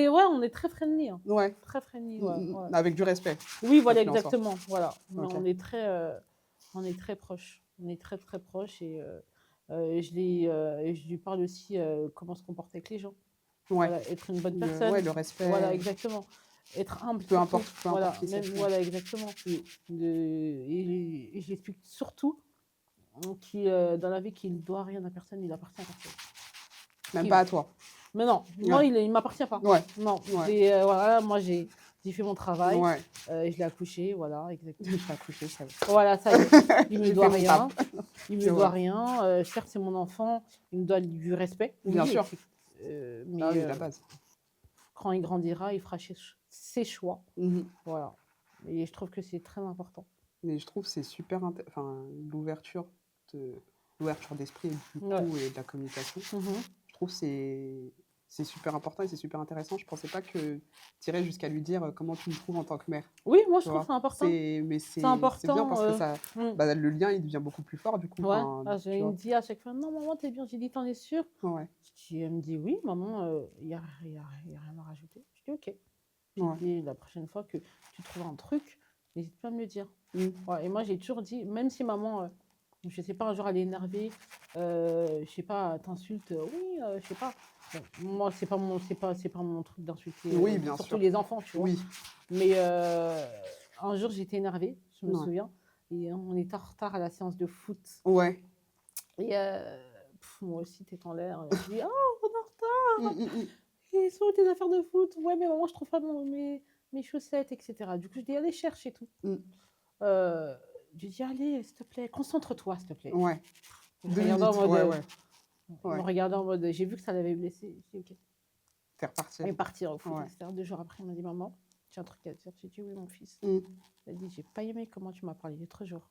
Ouais, on est très friendly. Hein. ouais. Très friendly, ouais, ouais. Avec du respect, Oui, quoi voilà, qu'il en soit. exactement. Voilà. Mais Ok. on est très proches. On est très, très proches et je lui parle aussi comment se comporter avec les gens. Ouais. Voilà, être une bonne Ouais, personne. le respect, Voilà, exactement. Être humble, peu surtout. importe Voilà, qui même, c'est. Ouais. voilà, exactement. Et je l'explique surtout dans la vie qu'il ne doit rien à personne, il appartient à personne. Même Qu'il- pas à toi. Mais non, moi, Ouais. il ne m'appartient pas. Ouais, Non, ouais, voilà, moi, j'ai fait mon travail, ouais. je l'ai accouché, voilà, exactement. J'ai accouché, ça va. Voilà, ça y est, il me J'ai doit fait mon rien. taf. Il C'est me doit vrai. rien. Certes, c'est mon enfant, il me doit du respect. Bien Oui, sûr. mais Ah oui, la base. quand il grandira, il fera ses choix. Mhm. Voilà. Et je trouve que c'est très important. Mais je trouve que c'est super enfin, l'ouverture d'esprit et du Ouais. coup et de la communication. Mhm. Je trouve que c'est super important et c'est super intéressant. Je pensais pas que tu irais jusqu'à lui dire comment tu me trouves en tant que mère. Oui, moi, je Tu trouve que vois. c'est important. Mais C'est c'est bien important. parce que ça, Mm. bah, le lien il devient beaucoup plus fort du coup. Ouais. Enfin, Il tu me vois. dit à chaque fois, non, maman, t'es bien. J'ai dit, t'en es sûre? Ouais. Elle me dit, oui, maman, il n'y a rien à rajouter. Je dis, ok. Ouais. Et la prochaine fois que tu trouves un truc, n'hésite pas à me le dire. Mm. Ouais, et moi, j'ai toujours dit, même si maman, je sais pas, un jour elle est énervée, je sais pas, t'insulte, oui, je sais pas. Bon, moi, c'est pas mon truc d'insulter, Oui, bien surtout sûr. les enfants, tu vois. Oui. Mais un jour, j'étais énervée, je me Ouais. souviens, et on était en retard à la séance de foot. Ouais. Et Moi aussi, tête en l'air. Je dis, oh, on est en retard. Mm, mm, Et sont où tes affaires de foot? Ouais, mais maman, je trouve pas mes chaussettes, etc. Du coup, je dis, allez, cherche et tout. mm. Je lui dis, allez, s'il te plaît, concentre-toi, s'il te plaît. Ouais. Je 2 regardais en minutes. mode, Ouais, ouais. il me Ouais. regardait en mode, j'ai vu que ça l'avait blessé. Je dis, ok. T'es reparti. Il est parti au foot, Ouais. etc. 2 jours après, il m'a dit, maman, j'ai un truc à te dire. J'ai dit, oui, mon fils. Mm. Il a dit, j'ai pas aimé comment tu m'as parlé il y a 3 jours.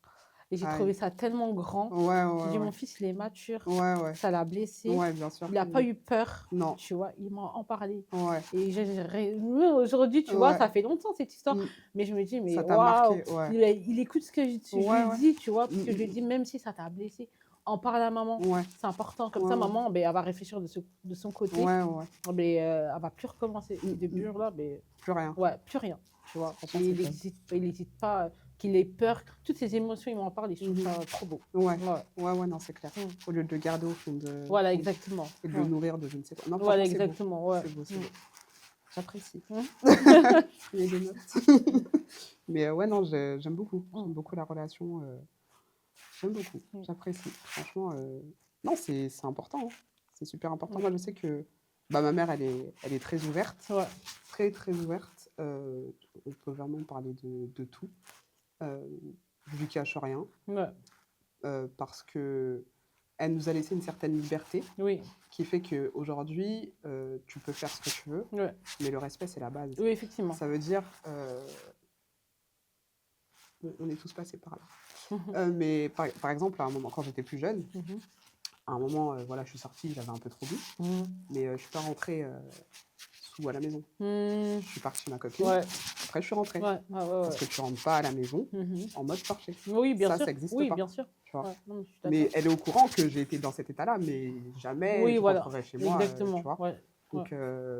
Et j'ai Aïe. trouvé ça tellement grand. Ouais, J'ai dit, ouais, mon fils, il est mature. ouais. Ouais, Ça l'a blessé. ouais. Ouais, bien sûr. Il n'a pas eu peur. Non. Tu vois, il m'a en parlé. Ouais. Et aujourd'hui, tu vois, Ouais. ça fait longtemps cette histoire. Mm. Mais je me dis, mais Ça t'a waouh, marqué. Ouais. il écoute ce que je Ouais, lui ouais. dis, tu vois, parce Mm, que je lui mm, dis, même si ça t'a blessé, en parle à maman. Ouais. C'est important. Comme Ouais, ça, ouais. maman, ben, elle va réfléchir de son côté. Ouais, ouais. Mais, elle va plus recommencer. Mm, Et depuis ce jour-là, ben, Plus rien. ouais, plus rien. Tu vois. Franchement, Et c'est il n'hésite pas, qu'il ait peur. Toutes ces émotions, il m'en parle et je trouve ça trop beau. Ouais. Ouais. Ouais, non, c'est clair. Mm. Au lieu de le garder au fond de. Voilà, exactement. Et de Ouais. le nourrir de je ne sais quoi. Non, Voilà, franchement, c'est beau. exactement. Ouais. C'est beau, c'est Mm. beau. J'apprécie. Mm. Il y a des notes. Mais ouais, non, j'aime beaucoup. J'aime beaucoup la relation. J'aime beaucoup. Mm. J'apprécie. Franchement, non, c'est important. Hein. C'est super important. Mm. Moi, je sais que bah, ma mère, elle est très ouverte. Ouais. Très, très ouverte. On peut vraiment parler de tout. Je lui cache rien. Ouais. Parce que elle nous a laissé une certaine liberté Oui. qui fait qu'aujourd'hui, tu peux faire ce que tu veux, Ouais. mais le respect, c'est la base. Oui, effectivement. Ça veut dire, on est tous passés par là. Mais par exemple, à un moment, quand j'étais plus jeune, Mhm. à un moment, voilà, je suis sortie, j'avais un peu trop bu, Mhm. mais je ne suis pas rentrée sous à la maison. Mhm. Je suis partie chez ma copine, Ouais. après je suis rentrée. Ouais. Parce que tu rentres pas à la maison Mhm. en mode torché. Oui, bien Ça, sûr. ça n'existe Oui, pas. bien sûr. Tu vois. Ouais. Non, mais je suis Mais d'accord. elle est au courant que j'ai été dans cet état-là, mais jamais Oui, je voilà. rentrerai chez moi. Exactement. Tu vois. Ouais.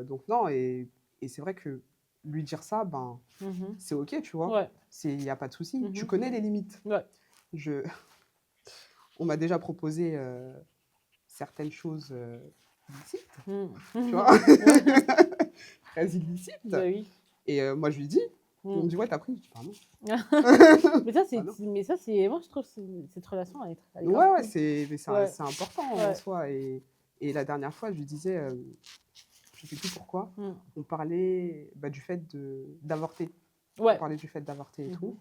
Donc non, et c'est vrai que lui dire ça, ben, Mhm. c'est OK, tu vois. Ouais. Il n'y a pas de souci. Mhm. Tu connais les limites. Ouais. On m'a déjà proposé certaines choses illicites, Mhm. tu vois, Ouais. très illicites. Bah oui. Et moi, je lui dis, on me Mhm. dit, ouais, t'as pris. Je dis, pardon. Mais ça, c'est. Moi, je trouve que cette relation, elle est Ouais, grave ouais, cool. c'est Ouais. important en Ouais. soi. Et la dernière fois, je lui disais, je sais plus pourquoi, Mhm. on parlait du fait d'avorter. Ouais. On parlait du fait d'avorter et Mhm. tout.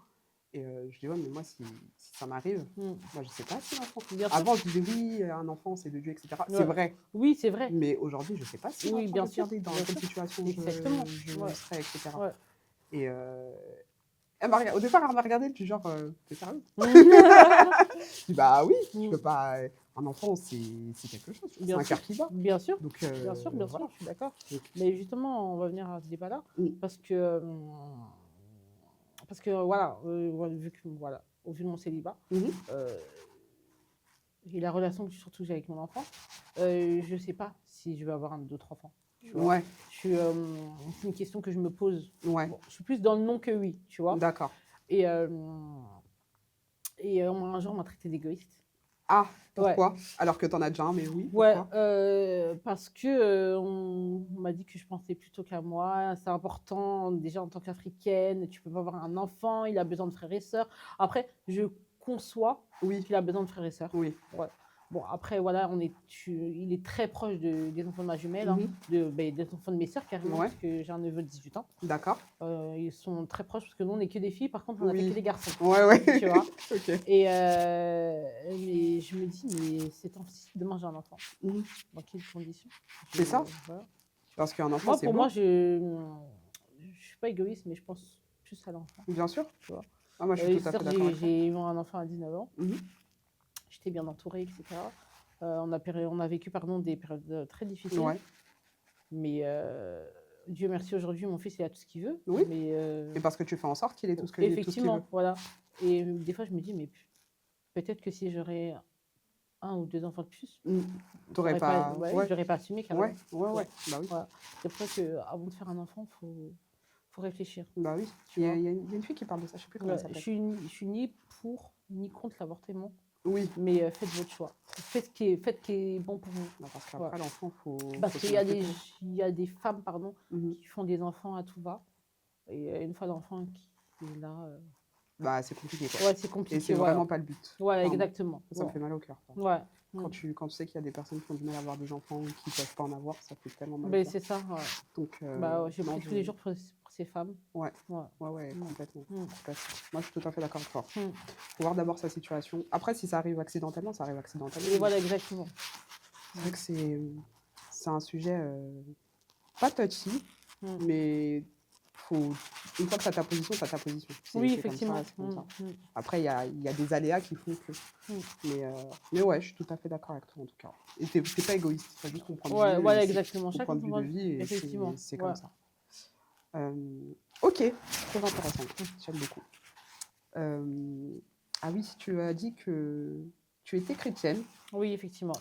Et je dis, ouais, mais moi, si ça m'arrive, Mhm. moi, je sais pas si l'enfant. Bien sûr. Avant, je disais, oui, un enfant, c'est de Dieu, etc. Ouais. C'est vrai. Oui, c'est vrai. Mais aujourd'hui, je sais pas si Oui, l'enfant bien peut sûr. garder, dans Bien quelle sûr. situation Exactement. je Ouais. serais, etc. Ouais. Et au départ, elle m'a regardé du genre, t'es sérieux? Je dis, bah oui, je peux pas. Un enfant, c'est quelque chose. C'est Bien un sûr. cœur qui bat. Bien sûr. Donc, Bien sûr, bien voilà. sûr, je suis d'accord. Donc, Mais justement, on va venir à ce débat-là, Mm. parce que voilà, au vu de mon célibat, mhm. et la relation que surtout j'ai avec mon enfant, je sais pas si je vais avoir d'autres enfants. Tu vois. Ouais, C'est une question que je me pose. ouais, Bon, je suis plus dans le non que oui, tu vois. d'accord. Et un jour, on m'a traité d'égoïste. Ah, Ouais. pourquoi? Alors que t'en as déjà un, mais oui, Ouais, pourquoi? parce que on m'a dit que je pensais plutôt qu'à moi. C'est important, déjà en tant qu'Africaine, tu peux pas avoir un enfant, il a besoin de frères et sœurs. Après, je conçois Oui, qu'il a besoin de frères et sœurs. oui. Ouais. Bon, après, voilà, il est très proche des enfants de ma jumelle, Mhm. des enfants de mes sœurs carrément, Ouais. parce que j'ai un neveu de 18 ans. D'accord. Ils sont très proches, parce que nous, on n'est que des filles, par contre, on n'a Oui. fait que des garçons. Ouais, ouais. Tu vois. Ok. Et mais je me dis, mais c'est temps, si demain j'ai un enfant, Mhm. dans quelles conditions? C'est ça. Voilà. Parce qu'un enfant, Moi, c'est pour beau. moi, je suis pas égoïste, mais je pense plus à l'enfant. Bien sûr. Tu vois. Ah, moi, je suis tout à fait Certes, d'accord avec toi. j'ai eu un enfant à 19 ans, Mhm. j'étais bien entourée, etc. On a vécu des périodes très difficiles, Ouais. mais Dieu merci, aujourd'hui, mon fils, il a tout ce qu'il veut. Oui. Mais, Et parce que tu fais en sorte qu'il ait tout ce qu'il veut. effectivement, voilà. Et des fois, je me dis, mais peut-être que si j'aurais 1 ou 2 enfants de plus, T'aurais pas. Ouais. j'aurais pas assumé carrément. Ouais. Bah oui. Voilà. C'est pour ça qu'avant de faire un enfant, faut réfléchir. Bah oui. Tu Il y a vois. une fille qui parle de ça, je sais plus comment Ouais, elle je s'appelle. suis ni pour ni contre l'avortement, Oui. mais faites votre choix. Faites ce qui est bon pour vous. Non, parce qu'après, l'enfant, faut. Parce faut qu'il s'en y a occuper. il y a des femmes, pardon, Mhm. qui font des enfants à tout va. Et une fois l'enfant qui est là, bah, c'est compliqué, quoi. Ouais, c'est Et compliqué, c'est voilà. vraiment pas le but. Voilà, Enfin, exactement. ça me Ouais. fait mal au cœur, quoi. Ouais. Quand tu sais qu'il y a des personnes qui ont du mal à avoir des enfants ou qui peuvent pas en avoir, ça fait tellement mal au Ben, cœur. c'est ça, ouais. Donc, Bah, ouais, je non, prie tous les jours pour ces femmes. ouais, Ouais. ouais, Mm. complètement, Mm. complètement. Moi, je suis tout à fait d'accord avec toi. Mm. Faut voir d'abord sa situation. Après, si ça arrive accidentellement, ça arrive accidentellement. Et voilà, exactement. C'est vrai que c'est un sujet pas touchy, mais une fois que tu as ta position, tu as ta position. Oui, C'est comme ça, effectivement. c'est comme ça. Après, il y a des aléas qui font que. Mais ouais, je suis tout à fait d'accord avec toi, en tout cas. Et t'es pas égoïste, tu as juste ton point de Ouais, vue. voilà, et exactement. ton Chacun point de son vue point de de vie, et Effectivement. c'est Ouais. comme ça. Ok, très intéressant. J'aime beaucoup. Ah oui, tu as dit que tu étais chrétienne. Oui, effectivement.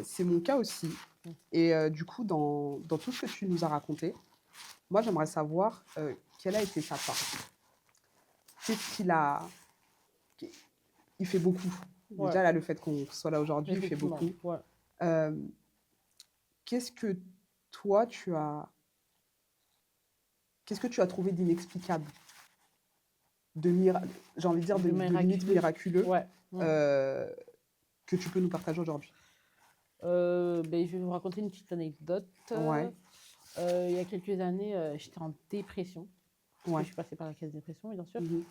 C'est mon cas aussi. Et du coup, dans tout ce que tu nous as raconté, moi, j'aimerais savoir quelle a été sa part. Qu'est-ce qu'il a... Il fait beaucoup. Ouais. Déjà, là, le fait qu'on soit là aujourd'hui, il fait Effectivement. beaucoup. Ouais. Qu'est-ce que toi, Qu'est-ce que tu as trouvé d'inexplicable, j'ai envie de dire de limite miraculeux, Ouais. que tu peux nous partager aujourd'hui? Ben, je vais vous raconter une petite anecdote. Ouais. Il y a quelques années, j'étais en dépression. Ouais. Je suis passée par la case dépression, bien sûr. Mhm.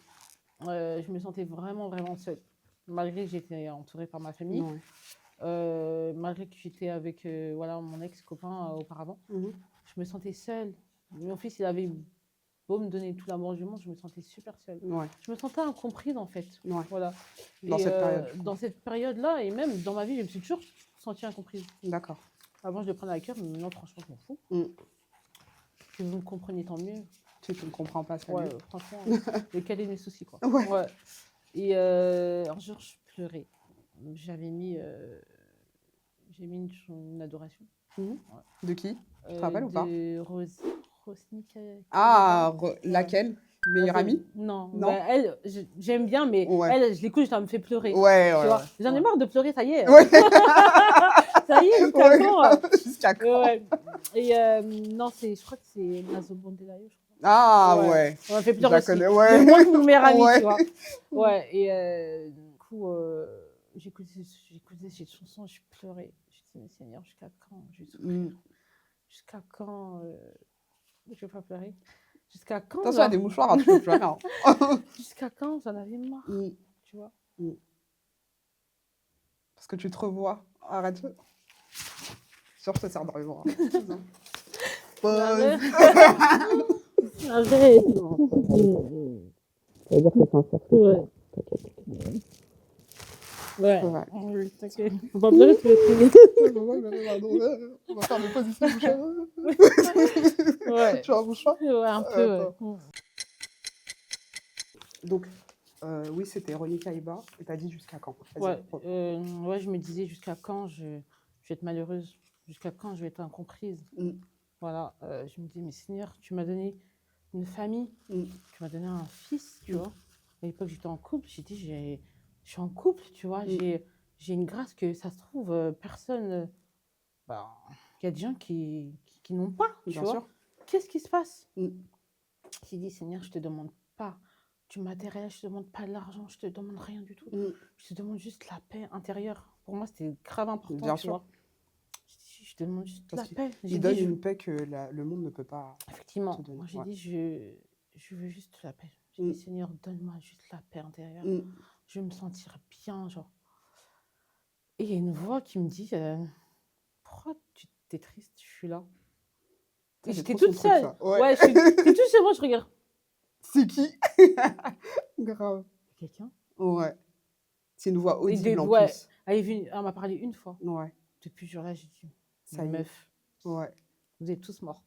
Je me sentais vraiment, vraiment seule. Malgré que j'étais entourée par ma famille, malgré que j'étais avec voilà, mon ex-copain auparavant, je me sentais seule. Mon fils, il avait beau me donner tout l'amour du monde, je me sentais super seule. Ouais. Je me sentais incomprise, en fait. Ouais. Voilà. Dans cette période. Dans cette période-là, et même dans ma vie, je me suis toujours sentie incomprise. D'accord. Avant, je le prenais à cœur, mais maintenant, franchement, je m'en fous. Que vous me compreniez, tant mieux. Tu ne comprends pas, ça. Ouais, franchement, quels sont mes soucis, quoi. Ouais. Ouais. Et un jour, je pleurais. J'ai mis une adoration. Ouais. De qui? Tu te rappelles ou pas? De Rosnik. Ah, laquelle? Meilleure amie? Non. Non. Bah, elle, j'aime bien, mais elle, je l'écoute, ça me fait pleurer. Ouais, tu vois. J'en ai marre de pleurer, ça y est. Ouais. Ça y est, jusqu'à quand? Jusqu'à quand? Ouais. Et non, je crois que c'est Nazo Bondelayo, je crois. Ah ouais. On m'a fait pleurer aussi. Connais, ouais. Mais moins que mon meilleur ami, Ouais. tu vois. Ouais, et du coup, j'écoutais cette chanson, je pleurais. Je dis, mais Seigneur, jusqu'à quand je vais souffrir? Jusqu'à quand je vais pas pleurer? Jusqu'à quand? Attention à des mouchoirs, tu peux pleurer. Hein. Jusqu'à quand? J'en avais marre, tu vois. Parce que tu te revois. Arrête. Sûr, je te sers d'argument. Arrête. Ça veut dire que c'est sincère. Ouais. Ouais. T'inquiète. On va pleurer tous les On va faire des positions mouchoirs. Ouais. Tu as un mouchoir? Ouais, un peu. Ouais. Donc, oui, c'était René Caïba. Et t'as dit jusqu'à quand? Ouais, je me disais jusqu'à quand je vais être malheureuse, jusqu'à quand je vais être incomprise. Voilà, je me dis, mais Seigneur, tu m'as donné une famille, tu m'as donné un fils, tu vois. À l'époque, j'étais en couple, j'ai dit, je suis en couple, tu vois, j'ai une grâce que ça se trouve, personne. Il y a des gens qui n'ont pas, tu vois. Qu'est-ce qui se passe? J'ai dit, Seigneur, je te demande pas du matériel, je te demande pas de l'argent, je te demande rien du tout. Je te demande juste la paix intérieure. Pour moi, c'était grave important, Bien tu sûr. vois. Je te demande juste la paix. Il donne une paix que le monde ne peut pas. Effectivement. Moi, j'ai dit, je veux juste la paix. J'ai dit, Seigneur, donne-moi juste la paix intérieure. Je veux me sentir bien, genre. Et il y a une voix qui me dit, pourquoi tu t'es triste? Je suis là. J'étais toute seule. Ouais, j'étais toute seule, moi, je regarde. C'est qui? Grave. Quelqu'un? Ouais. C'est une voix audible en plus. Elle m'a parlé une fois. Ouais. Depuis ce jour-là, j'ai dit, ça y est. Meuf. Ouais. Vous êtes tous morts.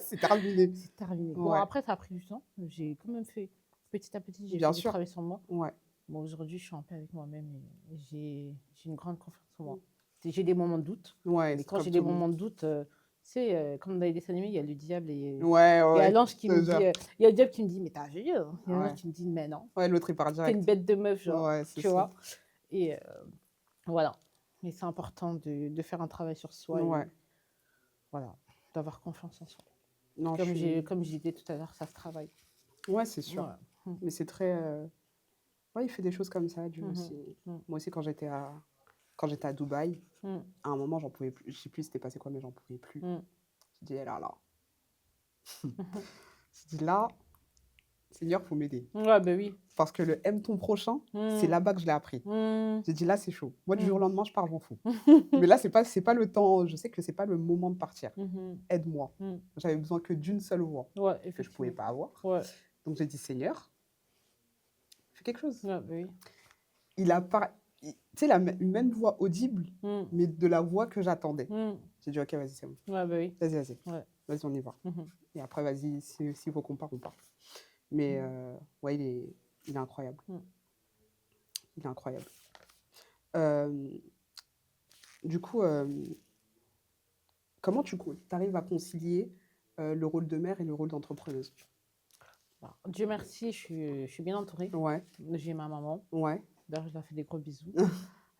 C'est terminé. C'est terminé. Bon, après, ça a pris du temps. J'ai quand même fait, petit à petit, j'ai fait du travail sur moi. Ouais. Bon, aujourd'hui, je suis en paix avec moi-même et j'ai une grande confiance en moi. J'ai des moments de doute. Ouais. Et quand j'ai des moments de doute, tu sais, comme dans les dessins animés, il y a le diable et il y a l'ange qui me dit, il y a le diable qui me dit, mais t'as vu? Il y a l'ange qui me dit, mais non. Ouais, l'autre, il part direct. T'es une bête de meuf, genre. Ouais, tu vois. Et voilà. Mais c'est important de faire un travail sur soi. Ouais. Et, voilà. D'avoir confiance en soi. Non, comme je disais tout à l'heure, ça se travaille. Ouais, c'est sûr. Ouais. Mais c'est très... Ouais, il fait des choses comme ça, Dieu Mhm. aussi. Mhm. Moi aussi, quand j'étais à Dubaï, Mhm. à un moment, j'en pouvais plus. Je sais plus c'était passé quoi, mais j'en pouvais plus. Mhm. Je dis, là, là. Je dis, là, Seigneur, faut m'aider. Ouais, ben oui. Parce que le aime ton prochain, c'est Mhm. là-bas que je l'ai appris. Mhm. J'ai dit, là, c'est chaud. Moi, du jour au Mhm. lendemain, je pars, j'en fous. Mais là, c'est pas le temps. Je sais que c'est pas le moment de partir. Mhm. Aide-moi. Mhm. J'avais besoin que d'une seule voix Ouais, que je pouvais effectivement. pas avoir. Ouais, Donc, j'ai dit, Seigneur, fais quelque chose. ouais, ben oui. Tu sais, une même voix audible, Mhm. mais de la voix que j'attendais. Mhm. J'ai dit, ok, vas-y, c'est bon. Ouais, ben oui. Vas-y. Ouais. Vas-y, on y va. Mhm. Et après, vas-y, s'il faut qu'on parte, on part. Mais ouais, il est incroyable. Mhm. Il est incroyable. Euh, du coup, comment tu arrives à concilier le rôle de mère et le rôle d'entrepreneuse? Bon, Dieu merci, je suis bien entourée. Ouais, J'ai ma maman. ouais. D'ailleurs, je leur fais des gros bisous.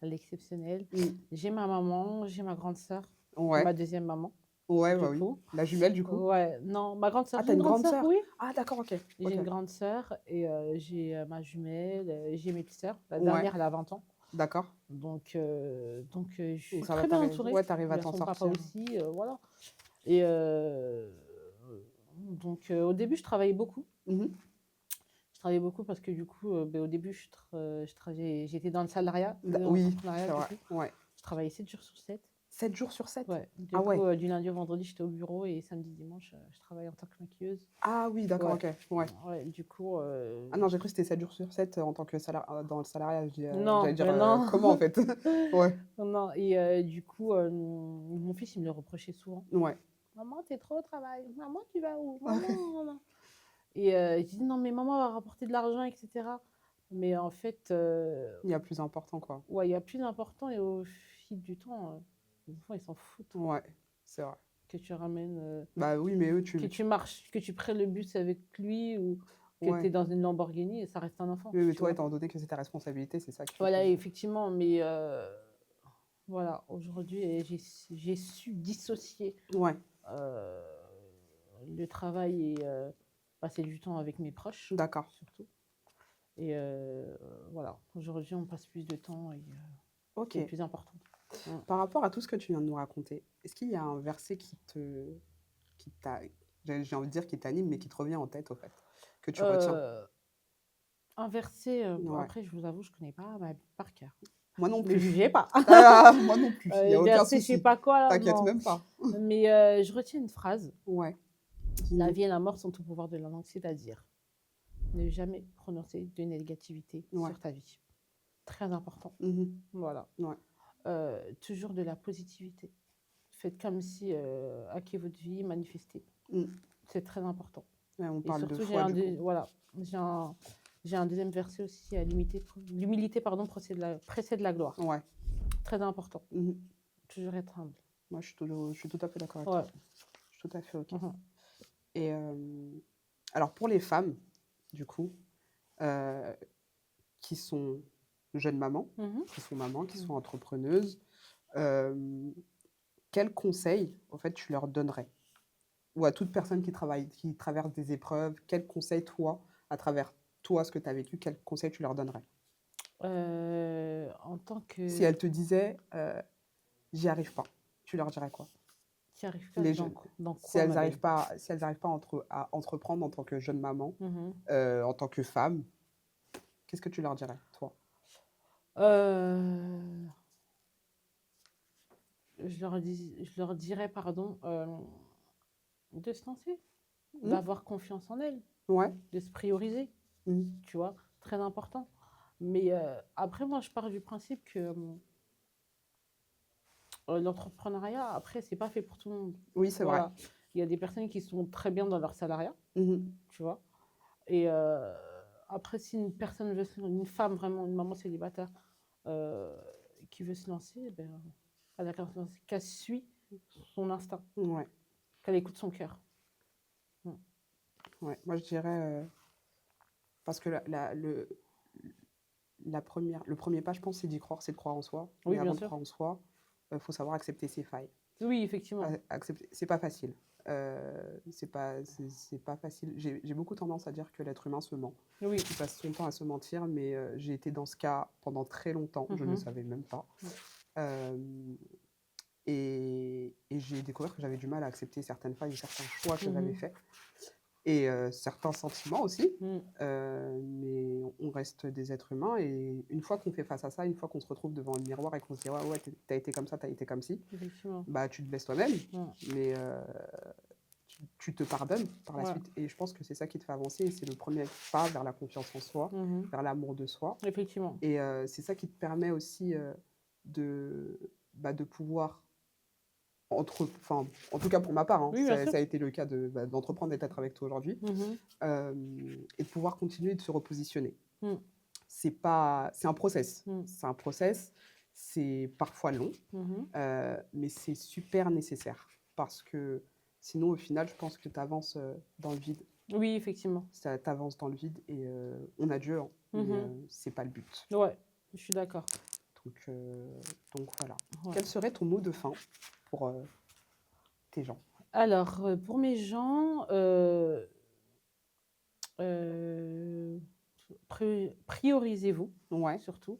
Elle est exceptionnelle. Mm, J'ai ma maman, j'ai ma grande sœur, ouais, ma deuxième maman, ouais, du bah oui. coup. La jumelle, du coup. Ouais, non, ma grande sœur. Ah, J'ai t'as une une grande grande sœur, sœur? oui. Ah, d'accord, ok. J'ai Ok. une grande sœur et j'ai ma jumelle, j'ai mes petites sœurs. La Ouais, dernière, elle a 20 ans. d'accord. Donc je Donc suis ça va, très bien entourée. ouais, t'arrives Il à y a t'en son papa sortir. aussi, voilà. Et donc au début, je travaillais beaucoup. Mhm. Je travaillais beaucoup parce que du coup, au début, j'étais dans le salariat, Oui, l'entrepreneuriat c'est du vrai. coup. Ouais. Je travaillais 7 jours sur 7. 7 jours sur 7? Ouais. Ah Du coup, ouais. du lundi au vendredi, j'étais au bureau et samedi, dimanche, je travaillais en tant que maquilleuse. Ah oui, d'accord, Ouais. ok. Ouais. Ouais, du coup, Ah non, j'ai cru que c'était 7 jours sur 7 en tant que dans le salariat. J'allais non, dire non. comment en fait? Ouais, Non. Et du coup, mon fils, il me le reprochait souvent. ouais. Maman, t'es trop au travail. Maman, tu vas où? Maman. Et je dis non, mais maman va rapporter de l'argent, etc. Mais en fait, Il y a plus important, quoi. ouais, il y a plus d'important et au fil du temps, les enfants, ils s'en foutent Ouais, c'est vrai. que tu ramènes, Bah oui, mais eux, que tu marches, que tu prennes le bus avec lui ou que tu Ouais. es dans une Lamborghini et ça reste un enfant, Oui, mais tu toi, vois. étant donné que c'est ta responsabilité, c'est ça qui fait que. Voilà, effectivement, mais voilà, aujourd'hui, j'ai su dissocier Ouais, euh, le travail et passer du temps avec mes proches, d'accord. surtout. Et voilà, aujourd'hui, on passe plus de temps et Ok. c'est le plus important. Par rapport à tout ce que tu viens de nous raconter, est-ce qu'il y a un verset qui t'a, j'ai envie de dire qui t'anime, mais qui te revient en tête, au fait, que tu retiens? Euh, un verset, bon, Ouais. après, je vous avoue, je ne connais pas ma Bible par cœur. Moi non Ne plus. jugez pas. Ah, moi non plus, il n'y a Les aucun versets, je sais souci. pas quoi, là, T'inquiète non. même pas. Mais je retiens une phrase. Ouais. La vie et la mort sont au pouvoir de la langue, c'est-à-dire ne jamais prononcer de négativité Ouais. sur ta vie. Très important. Mhm. Voilà. Ouais. Toujours de la positivité. Faites comme si hackez votre vie, manifestez. Mm. C'est très important. Ouais, on Et parle de surtout, foi, du coup. voilà, j'ai un deuxième verset aussi à l'humilité, pardon, précède la gloire. Ouais. Très important. Mhm. Toujours être humble. Moi, je suis tout à fait d'accord avec Ouais. toi. Je suis tout à fait OK. Mhm. Et alors, pour les femmes, du coup, qui sont jeunes mamans, Mhm. qui sont entrepreneuses, quels conseils, en fait, tu leur donnerais? Ou à toute personne qui traverse des épreuves, quels conseils, toi, à travers toi, ce que tu as vécu, quels conseils tu leur donnerais? En tant Si que... elles te disaient, j'y arrive pas, tu leur dirais quoi? Tu arrives pas Les jeunes, dans si quoi, elles ma n'arrivent belle? pas, si elles arrivent pas à entreprendre en tant que jeune maman, Mhm. en tant que femme, qu'est-ce que tu leur dirais, toi? Euh, je leur dirais, pardon, de se lancer, Hmm. d'avoir confiance en elles, Ouais. de se prioriser, Hmm. tu vois, très important. Mais après, moi, je pars du principe que l'entrepreneuriat, après, c'est pas fait pour tout le monde. Oui, c'est vrai. Voilà. Il y a des personnes qui sont très bien dans leur salariat, Mhm. tu vois. Et après, si une personne veut une femme, vraiment, une maman célibataire, euh, qui veut se lancer, ben, elle a qu'à suivre son instinct, Ouais. qu'elle écoute son cœur. Ouais. Moi, je dirais, parce que le premier pas, je pense, c'est d'y croire, c'est de croire en soi. Oui, Mais bien avant de sûr. croire en soi, il faut savoir accepter ses failles. Oui, effectivement. Accepter, c'est pas facile. C'est pas facile. J'ai beaucoup tendance à dire que l'être humain se ment. Oui. Il passe son temps à se mentir, mais j'ai été dans ce cas pendant très longtemps. Je ne le savais même pas. Euh, et j'ai découvert que j'avais du mal à accepter certaines failles et certains choix que j'avais faits. Et certains sentiments aussi. Mais on reste des êtres humains. Et une fois qu'on fait face à ça, une fois qu'on se retrouve devant le miroir et qu'on se dit ouais, t'as été comme ça, t'as été comme ci, bah, tu te blesses toi-même. Mais tu te pardonnes par la suite. Et je pense que c'est ça qui te fait avancer. Et c'est le premier pas vers la confiance en soi, vers l'amour de soi. Effectivement. Et c'est ça qui te permet aussi de pouvoir, en tout cas pour ma part, Oui, ça a été le cas d'entreprendre et d'être avec toi aujourd'hui, et de pouvoir continuer de se repositionner. C'est un process. C'est un process, c'est parfois long, mais c'est super nécessaire. Parce que sinon, au final, je pense que tu avances dans le vide. Oui, effectivement. Tu avances dans le vide et on a Dieu, mais c'est pas le but. Ouais, je suis d'accord. Donc voilà. Ouais. Quel serait ton mot de fin pour tes gens? Alors, pour mes gens, priorisez-vous, surtout.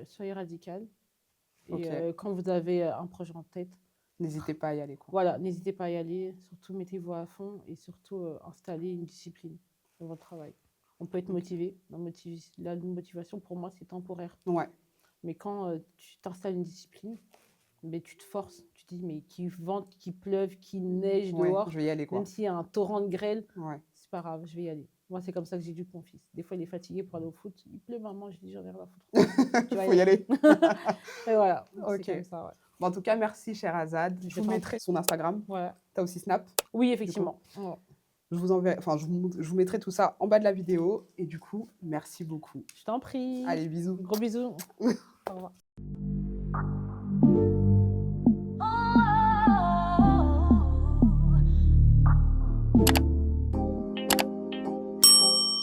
Soyez radical. Et quand vous avez un projet en tête, n'hésitez pas à y aller. Voilà, n'hésitez pas à y aller. Surtout, mettez-vous à fond et surtout, installez une discipline dans votre travail. On peut être motivé. La motivation, pour moi, c'est temporaire. Mais quand tu t'installes une discipline, mais tu te forces. Tu te dis, mais qu'il vente, qu'il pleuve, qu'il neige dehors, je vais y aller, même s'il y a un torrent de grêle, c'est pas grave, je vais y aller. Moi, c'est comme ça que j'éduque mon fils. Des fois, il est fatigué pour aller au foot. Il pleut, maman, je dis, j'en ai rien à foutre. Il faut y aller. Et voilà, c'est comme ça, En tout cas, merci, Sherazade. Je vous mettrai son Instagram. Tu as aussi Snap? Oui, effectivement. Je vous mettrai tout ça en bas de la vidéo. Et du coup, merci beaucoup. Je t'en prie. Allez, bisous. Gros bisous. Au revoir.